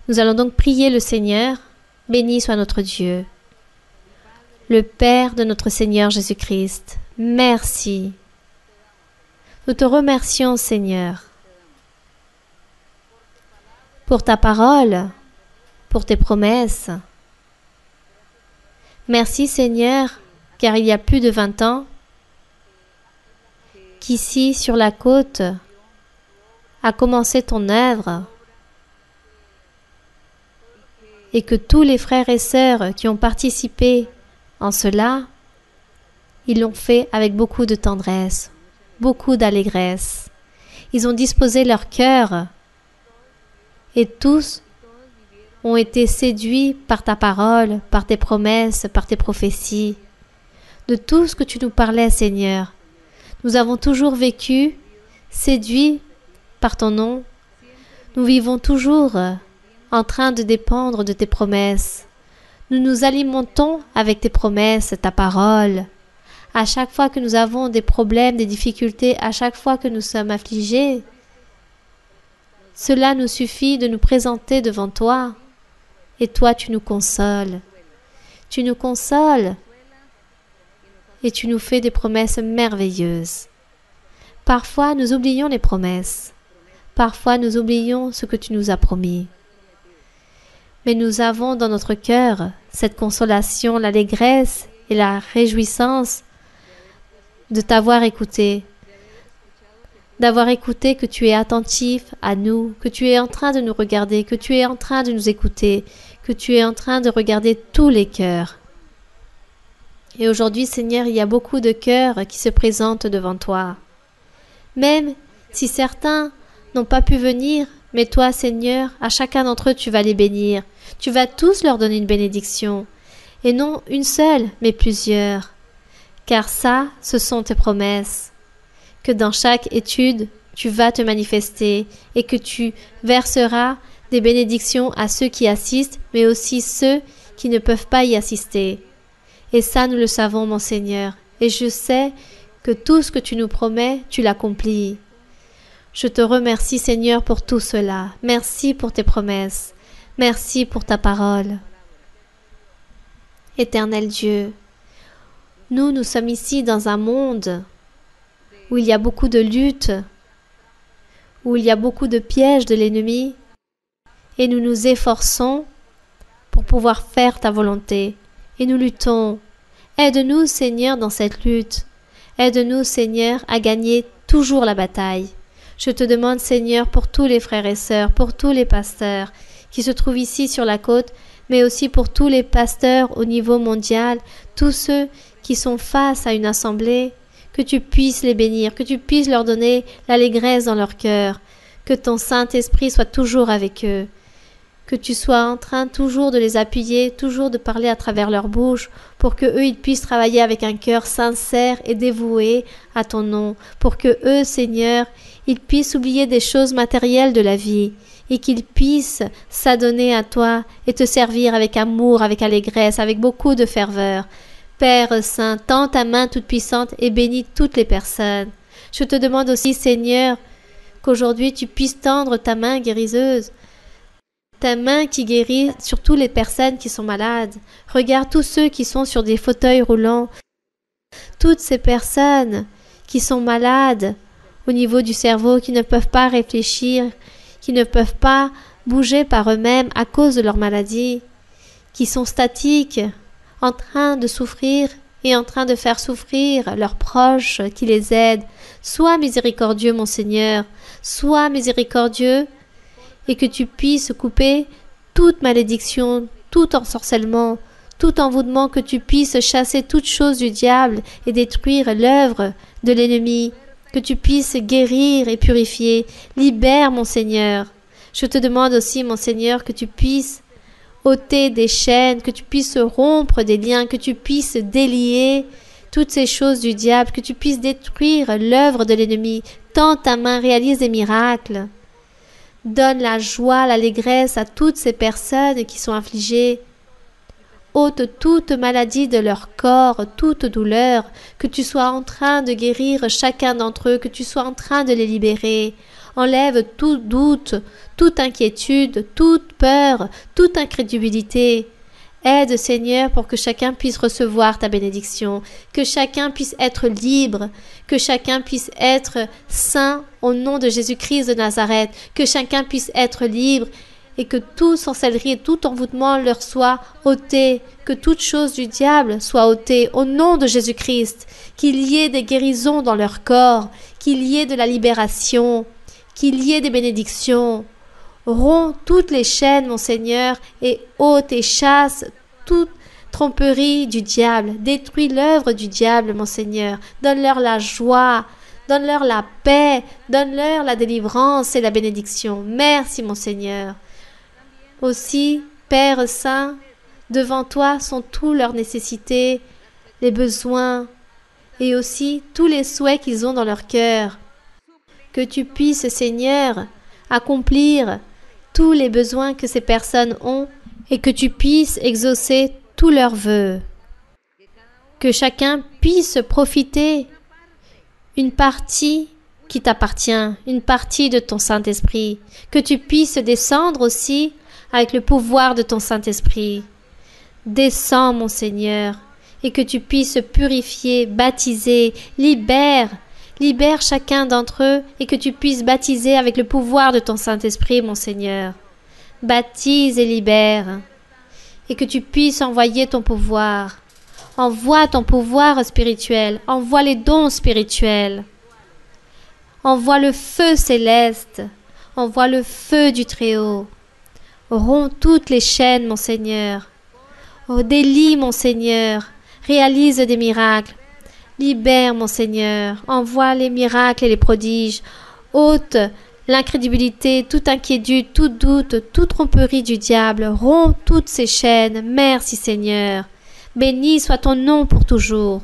Nous allons donc prier le Seigneur. Béni soit notre Dieu, le Père de notre Seigneur Jésus-Christ. Merci. Nous te remercions, Seigneur, pour ta parole, pour tes promesses. Merci, Seigneur, car il y a plus de 20 ans, qu'ici, sur la côte, a commencé ton œuvre et que tous les frères et sœurs qui ont participé en cela, ils l'ont fait avec beaucoup de tendresse, beaucoup d'allégresse. Ils ont disposé leur cœur et tous ont été séduits par ta parole, par tes promesses, par tes prophéties. De tout ce que tu nous parlais, Seigneur, nous avons toujours vécu, séduits par ton nom. Nous vivons toujours en train de dépendre de tes promesses. Nous nous alimentons avec tes promesses, ta parole. À chaque fois que nous avons des problèmes, des difficultés, à chaque fois que nous sommes affligés, cela nous suffit de nous présenter devant toi. Et toi, tu nous consoles. Tu nous consoles et tu nous fais des promesses merveilleuses. Parfois, nous oublions les promesses. Parfois, nous oublions ce que tu nous as promis. Mais nous avons dans notre cœur cette consolation, l'allégresse et la réjouissance de t'avoir écouté, d'avoir écouté que tu es attentif à nous, que tu es en train de nous regarder, que tu es en train de nous écouter, que tu es en train de regarder tous les cœurs. Et aujourd'hui, Seigneur, il y a beaucoup de cœurs qui se présentent devant toi. Même si certains n'ont pas pu venir, mais toi, Seigneur, à chacun d'entre eux, tu vas les bénir. Tu vas tous leur donner une bénédiction. Et non une seule, mais plusieurs. Car ça, ce sont tes promesses. Que dans chaque étude, tu vas te manifester et que tu verseras des bénédictions à ceux qui assistent, mais aussi ceux qui ne peuvent pas y assister. Et ça, nous le savons, mon Seigneur. Et je sais que tout ce que tu nous promets, tu l'accomplis. Je te remercie, Seigneur, pour tout cela. Merci pour tes promesses. Merci pour ta parole. Éternel Dieu, nous sommes ici dans un monde où il y a beaucoup de luttes, où il y a beaucoup de pièges de l'ennemi, et nous nous efforçons pour pouvoir faire ta volonté. Et nous luttons. Aide-nous, Seigneur, dans cette lutte. Aide-nous, Seigneur, à gagner toujours la bataille. Je te demande, Seigneur, pour tous les frères et sœurs, pour tous les pasteurs qui se trouvent ici sur la côte, mais aussi pour tous les pasteurs au niveau mondial, tous ceux qui sont face à une assemblée, que tu puisses les bénir, que tu puisses leur donner l'allégresse dans leur cœur, que ton Saint-Esprit soit toujours avec eux, que tu sois en train toujours de les appuyer, toujours de parler à travers leur bouche, pour que eux ils puissent travailler avec un cœur sincère et dévoué à ton nom, pour que eux, Seigneur, ils puissent oublier des choses matérielles de la vie, et qu'ils puissent s'adonner à toi et te servir avec amour, avec allégresse, avec beaucoup de ferveur. Père Saint, tends ta main toute puissante et bénis toutes les personnes. Je te demande aussi, Seigneur, qu'aujourd'hui tu puisses tendre ta main guériseuse, ta main qui guérit sur toutes les personnes qui sont malades. Regarde tous ceux qui sont sur des fauteuils roulants, toutes ces personnes qui sont malades au niveau du cerveau, qui ne peuvent pas réfléchir, qui ne peuvent pas bouger par eux-mêmes à cause de leur maladie, qui sont statiques, en train de souffrir et en train de faire souffrir leurs proches qui les aident. Sois miséricordieux, mon Seigneur, sois miséricordieux, et que tu puisses couper toute malédiction, tout ensorcellement, tout envoûtement, que tu puisses chasser toute chose du diable et détruire l'œuvre de l'ennemi, que tu puisses guérir et purifier. Libère, mon Seigneur. Je te demande aussi, mon Seigneur, que tu puisses ôter des chaînes, que tu puisses rompre des liens, que tu puisses délier toutes ces choses du diable, que tu puisses détruire l'œuvre de l'ennemi. Tends ta main, réalise des miracles. Donne la joie, l'allégresse à toutes ces personnes qui sont affligées. Ôte toute maladie de leur corps, toute douleur, que tu sois en train de guérir chacun d'entre eux, que tu sois en train de les libérer. Enlève tout doute, toute inquiétude, toute peur, toute incrédulité. Aide, Seigneur, pour que chacun puisse recevoir ta bénédiction, que chacun puisse être libre, que chacun puisse être saint au nom de Jésus-Christ de Nazareth, que chacun puisse être libre et que toute sorcellerie et tout envoûtement leur soit ôté, que toute chose du diable soit ôtée au nom de Jésus-Christ, qu'il y ait des guérisons dans leur corps, qu'il y ait de la libération, qu'il y ait des bénédictions. Romps toutes les chaînes, mon Seigneur, et ôte et chasse toute tromperie du diable. Détruis l'œuvre du diable, mon Seigneur. Donne-leur la joie, donne-leur la paix, donne-leur la délivrance et la bénédiction. Merci, mon Seigneur. Aussi, Père Saint, devant toi sont toutes leurs nécessités, les besoins et aussi tous les souhaits qu'ils ont dans leur cœur. Que tu puisses, Seigneur, accomplir tous les besoins que ces personnes ont et que tu puisses exaucer tous leurs vœux. Que chacun puisse profiter une partie qui t'appartient, une partie de ton Saint-Esprit. Que tu puisses descendre aussi avec le pouvoir de ton Saint-Esprit. Descends, mon Seigneur, et que tu puisses purifier, baptiser, libère chacun d'entre eux et que tu puisses baptiser avec le pouvoir de ton Saint-Esprit, mon Seigneur. Baptise et libère, et que tu puisses envoyer ton pouvoir. Envoie ton pouvoir spirituel, envoie les dons spirituels. Envoie le feu céleste, envoie le feu du Très-Haut. Romps toutes les chaînes, mon Seigneur. Délie, mon Seigneur. Réalise des miracles. Libère, mon Seigneur. Envoie les miracles et les prodiges. Ôte l'incrédulité, toute inquiétude, tout doute, toute tromperie du diable. Romps toutes ces chaînes. Merci, Seigneur. Béni soit ton nom pour toujours.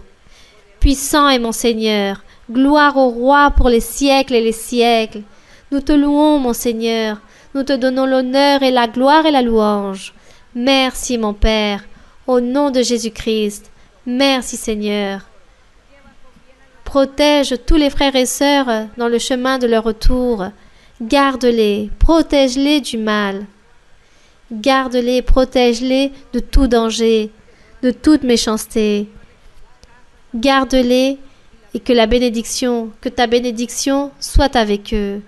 Puissant est mon Seigneur. Gloire au roi pour les siècles et les siècles. Nous te louons, mon Seigneur. Nous te donnons l'honneur et la gloire et la louange. Merci, mon Père. Au nom de Jésus-Christ. Merci, Seigneur. Protège tous les frères et sœurs dans le chemin de leur retour. Garde-les, protège-les du mal. Garde-les, protège-les de tout danger, de toute méchanceté. Garde-les et que ta bénédiction soit avec eux.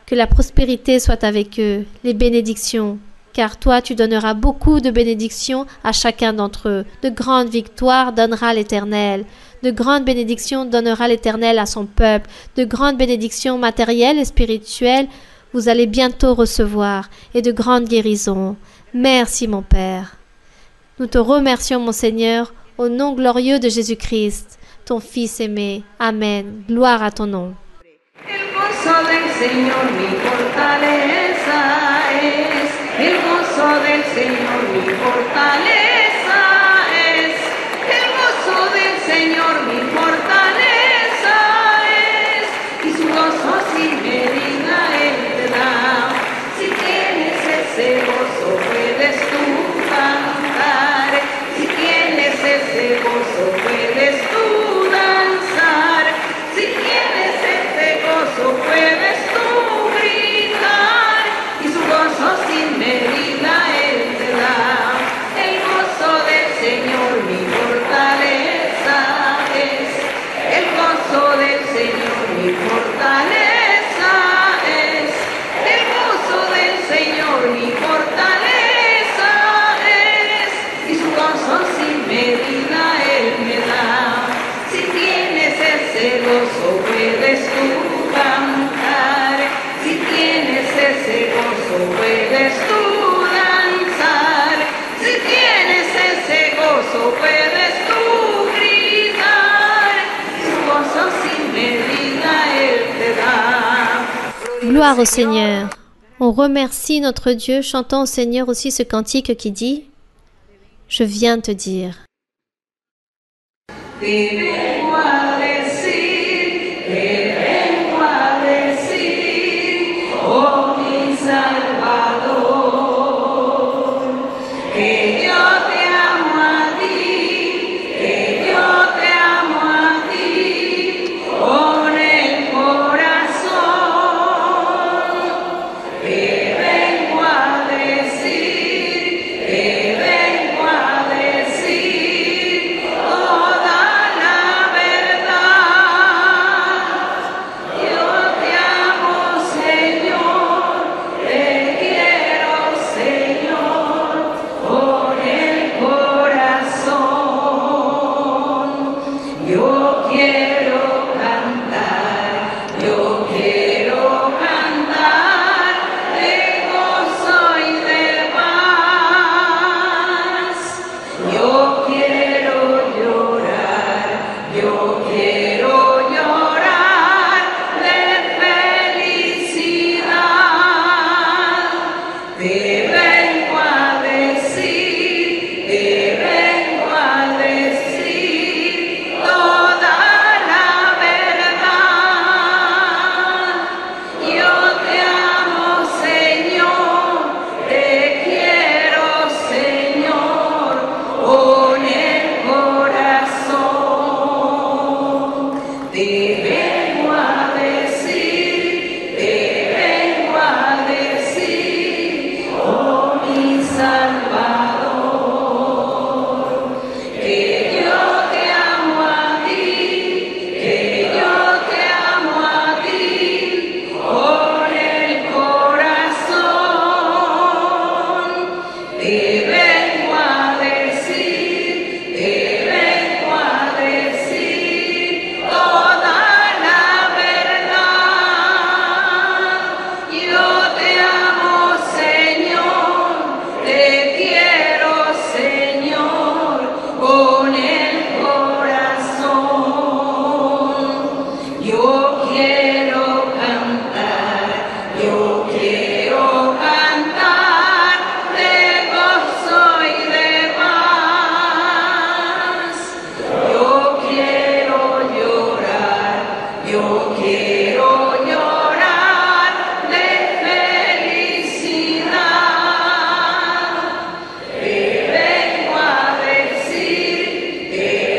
Que la prospérité soit avec eux, les bénédictions. Car toi, tu donneras beaucoup de bénédictions à chacun d'entre eux. De grandes victoires donnera l'Éternel. De grandes bénédictions donnera l'Éternel à son peuple. De grandes bénédictions matérielles et spirituelles, vous allez bientôt recevoir. Et de grandes guérisons. Merci, mon Père. Nous te remercions, mon Seigneur, au nom glorieux de Jésus-Christ, ton Fils aimé. Amen. Gloire à ton nom. El gozo del Señor mi fortaleza es, el gozo del Señor mi fortaleza es, el gozo del Señor mi fortaleza es, y su gozo sin medida Él te da. Si tienes ese gozo puedes tú cantar, si tienes ese gozo puedes tú danzar, si tienes ese gozo puedes tú gritar, y su gozo sin medida Él te da. El gozo del Señor mi fortaleza es, el gozo del Señor mi fortaleza es, el gozo del Señor mi fortaleza es, y su gozo sin medida Él me da. Si tienes ese gozo puedes tú cantar, si tienes ese gozo puedes tú danzar, si tienes ese gozo puedes tú gritar, su gozo sin medida Él te da. Gloire au Seigneur. On remercie notre Dieu, chantant au Seigneur aussi ce cantique qui dit « Je viens te dire ». Te vengo a decir, oh mi Salvador, que yo te amo a ti, que yo te amo a ti, con el corazón. Te vengo a decir, te vengo a decir toda la Yo quiero llorar de felicidad. Te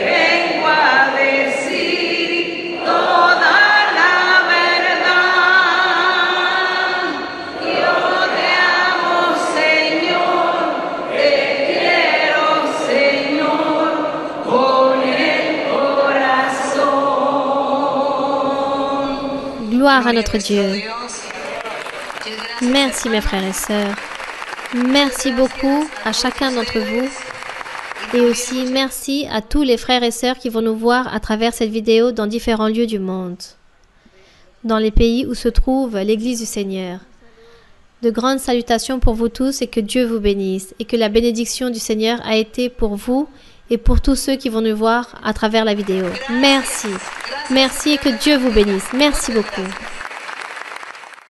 vengo a decir toda la verdad. Yo te amo, Señor, te quiero, Señor, con el corazón. Gloire à notre Dieu. Merci mes frères et sœurs. Merci beaucoup à chacun d'entre vous. Et aussi merci à tous les frères et sœurs qui vont nous voir à travers cette vidéo dans différents lieux du monde, dans les pays où se trouve l'Église du Seigneur. De grandes salutations pour vous tous et que Dieu vous bénisse et que la bénédiction du Seigneur a été pour vous et pour tous ceux qui vont nous voir à travers la vidéo. Merci. Merci et que Dieu vous bénisse. Merci beaucoup.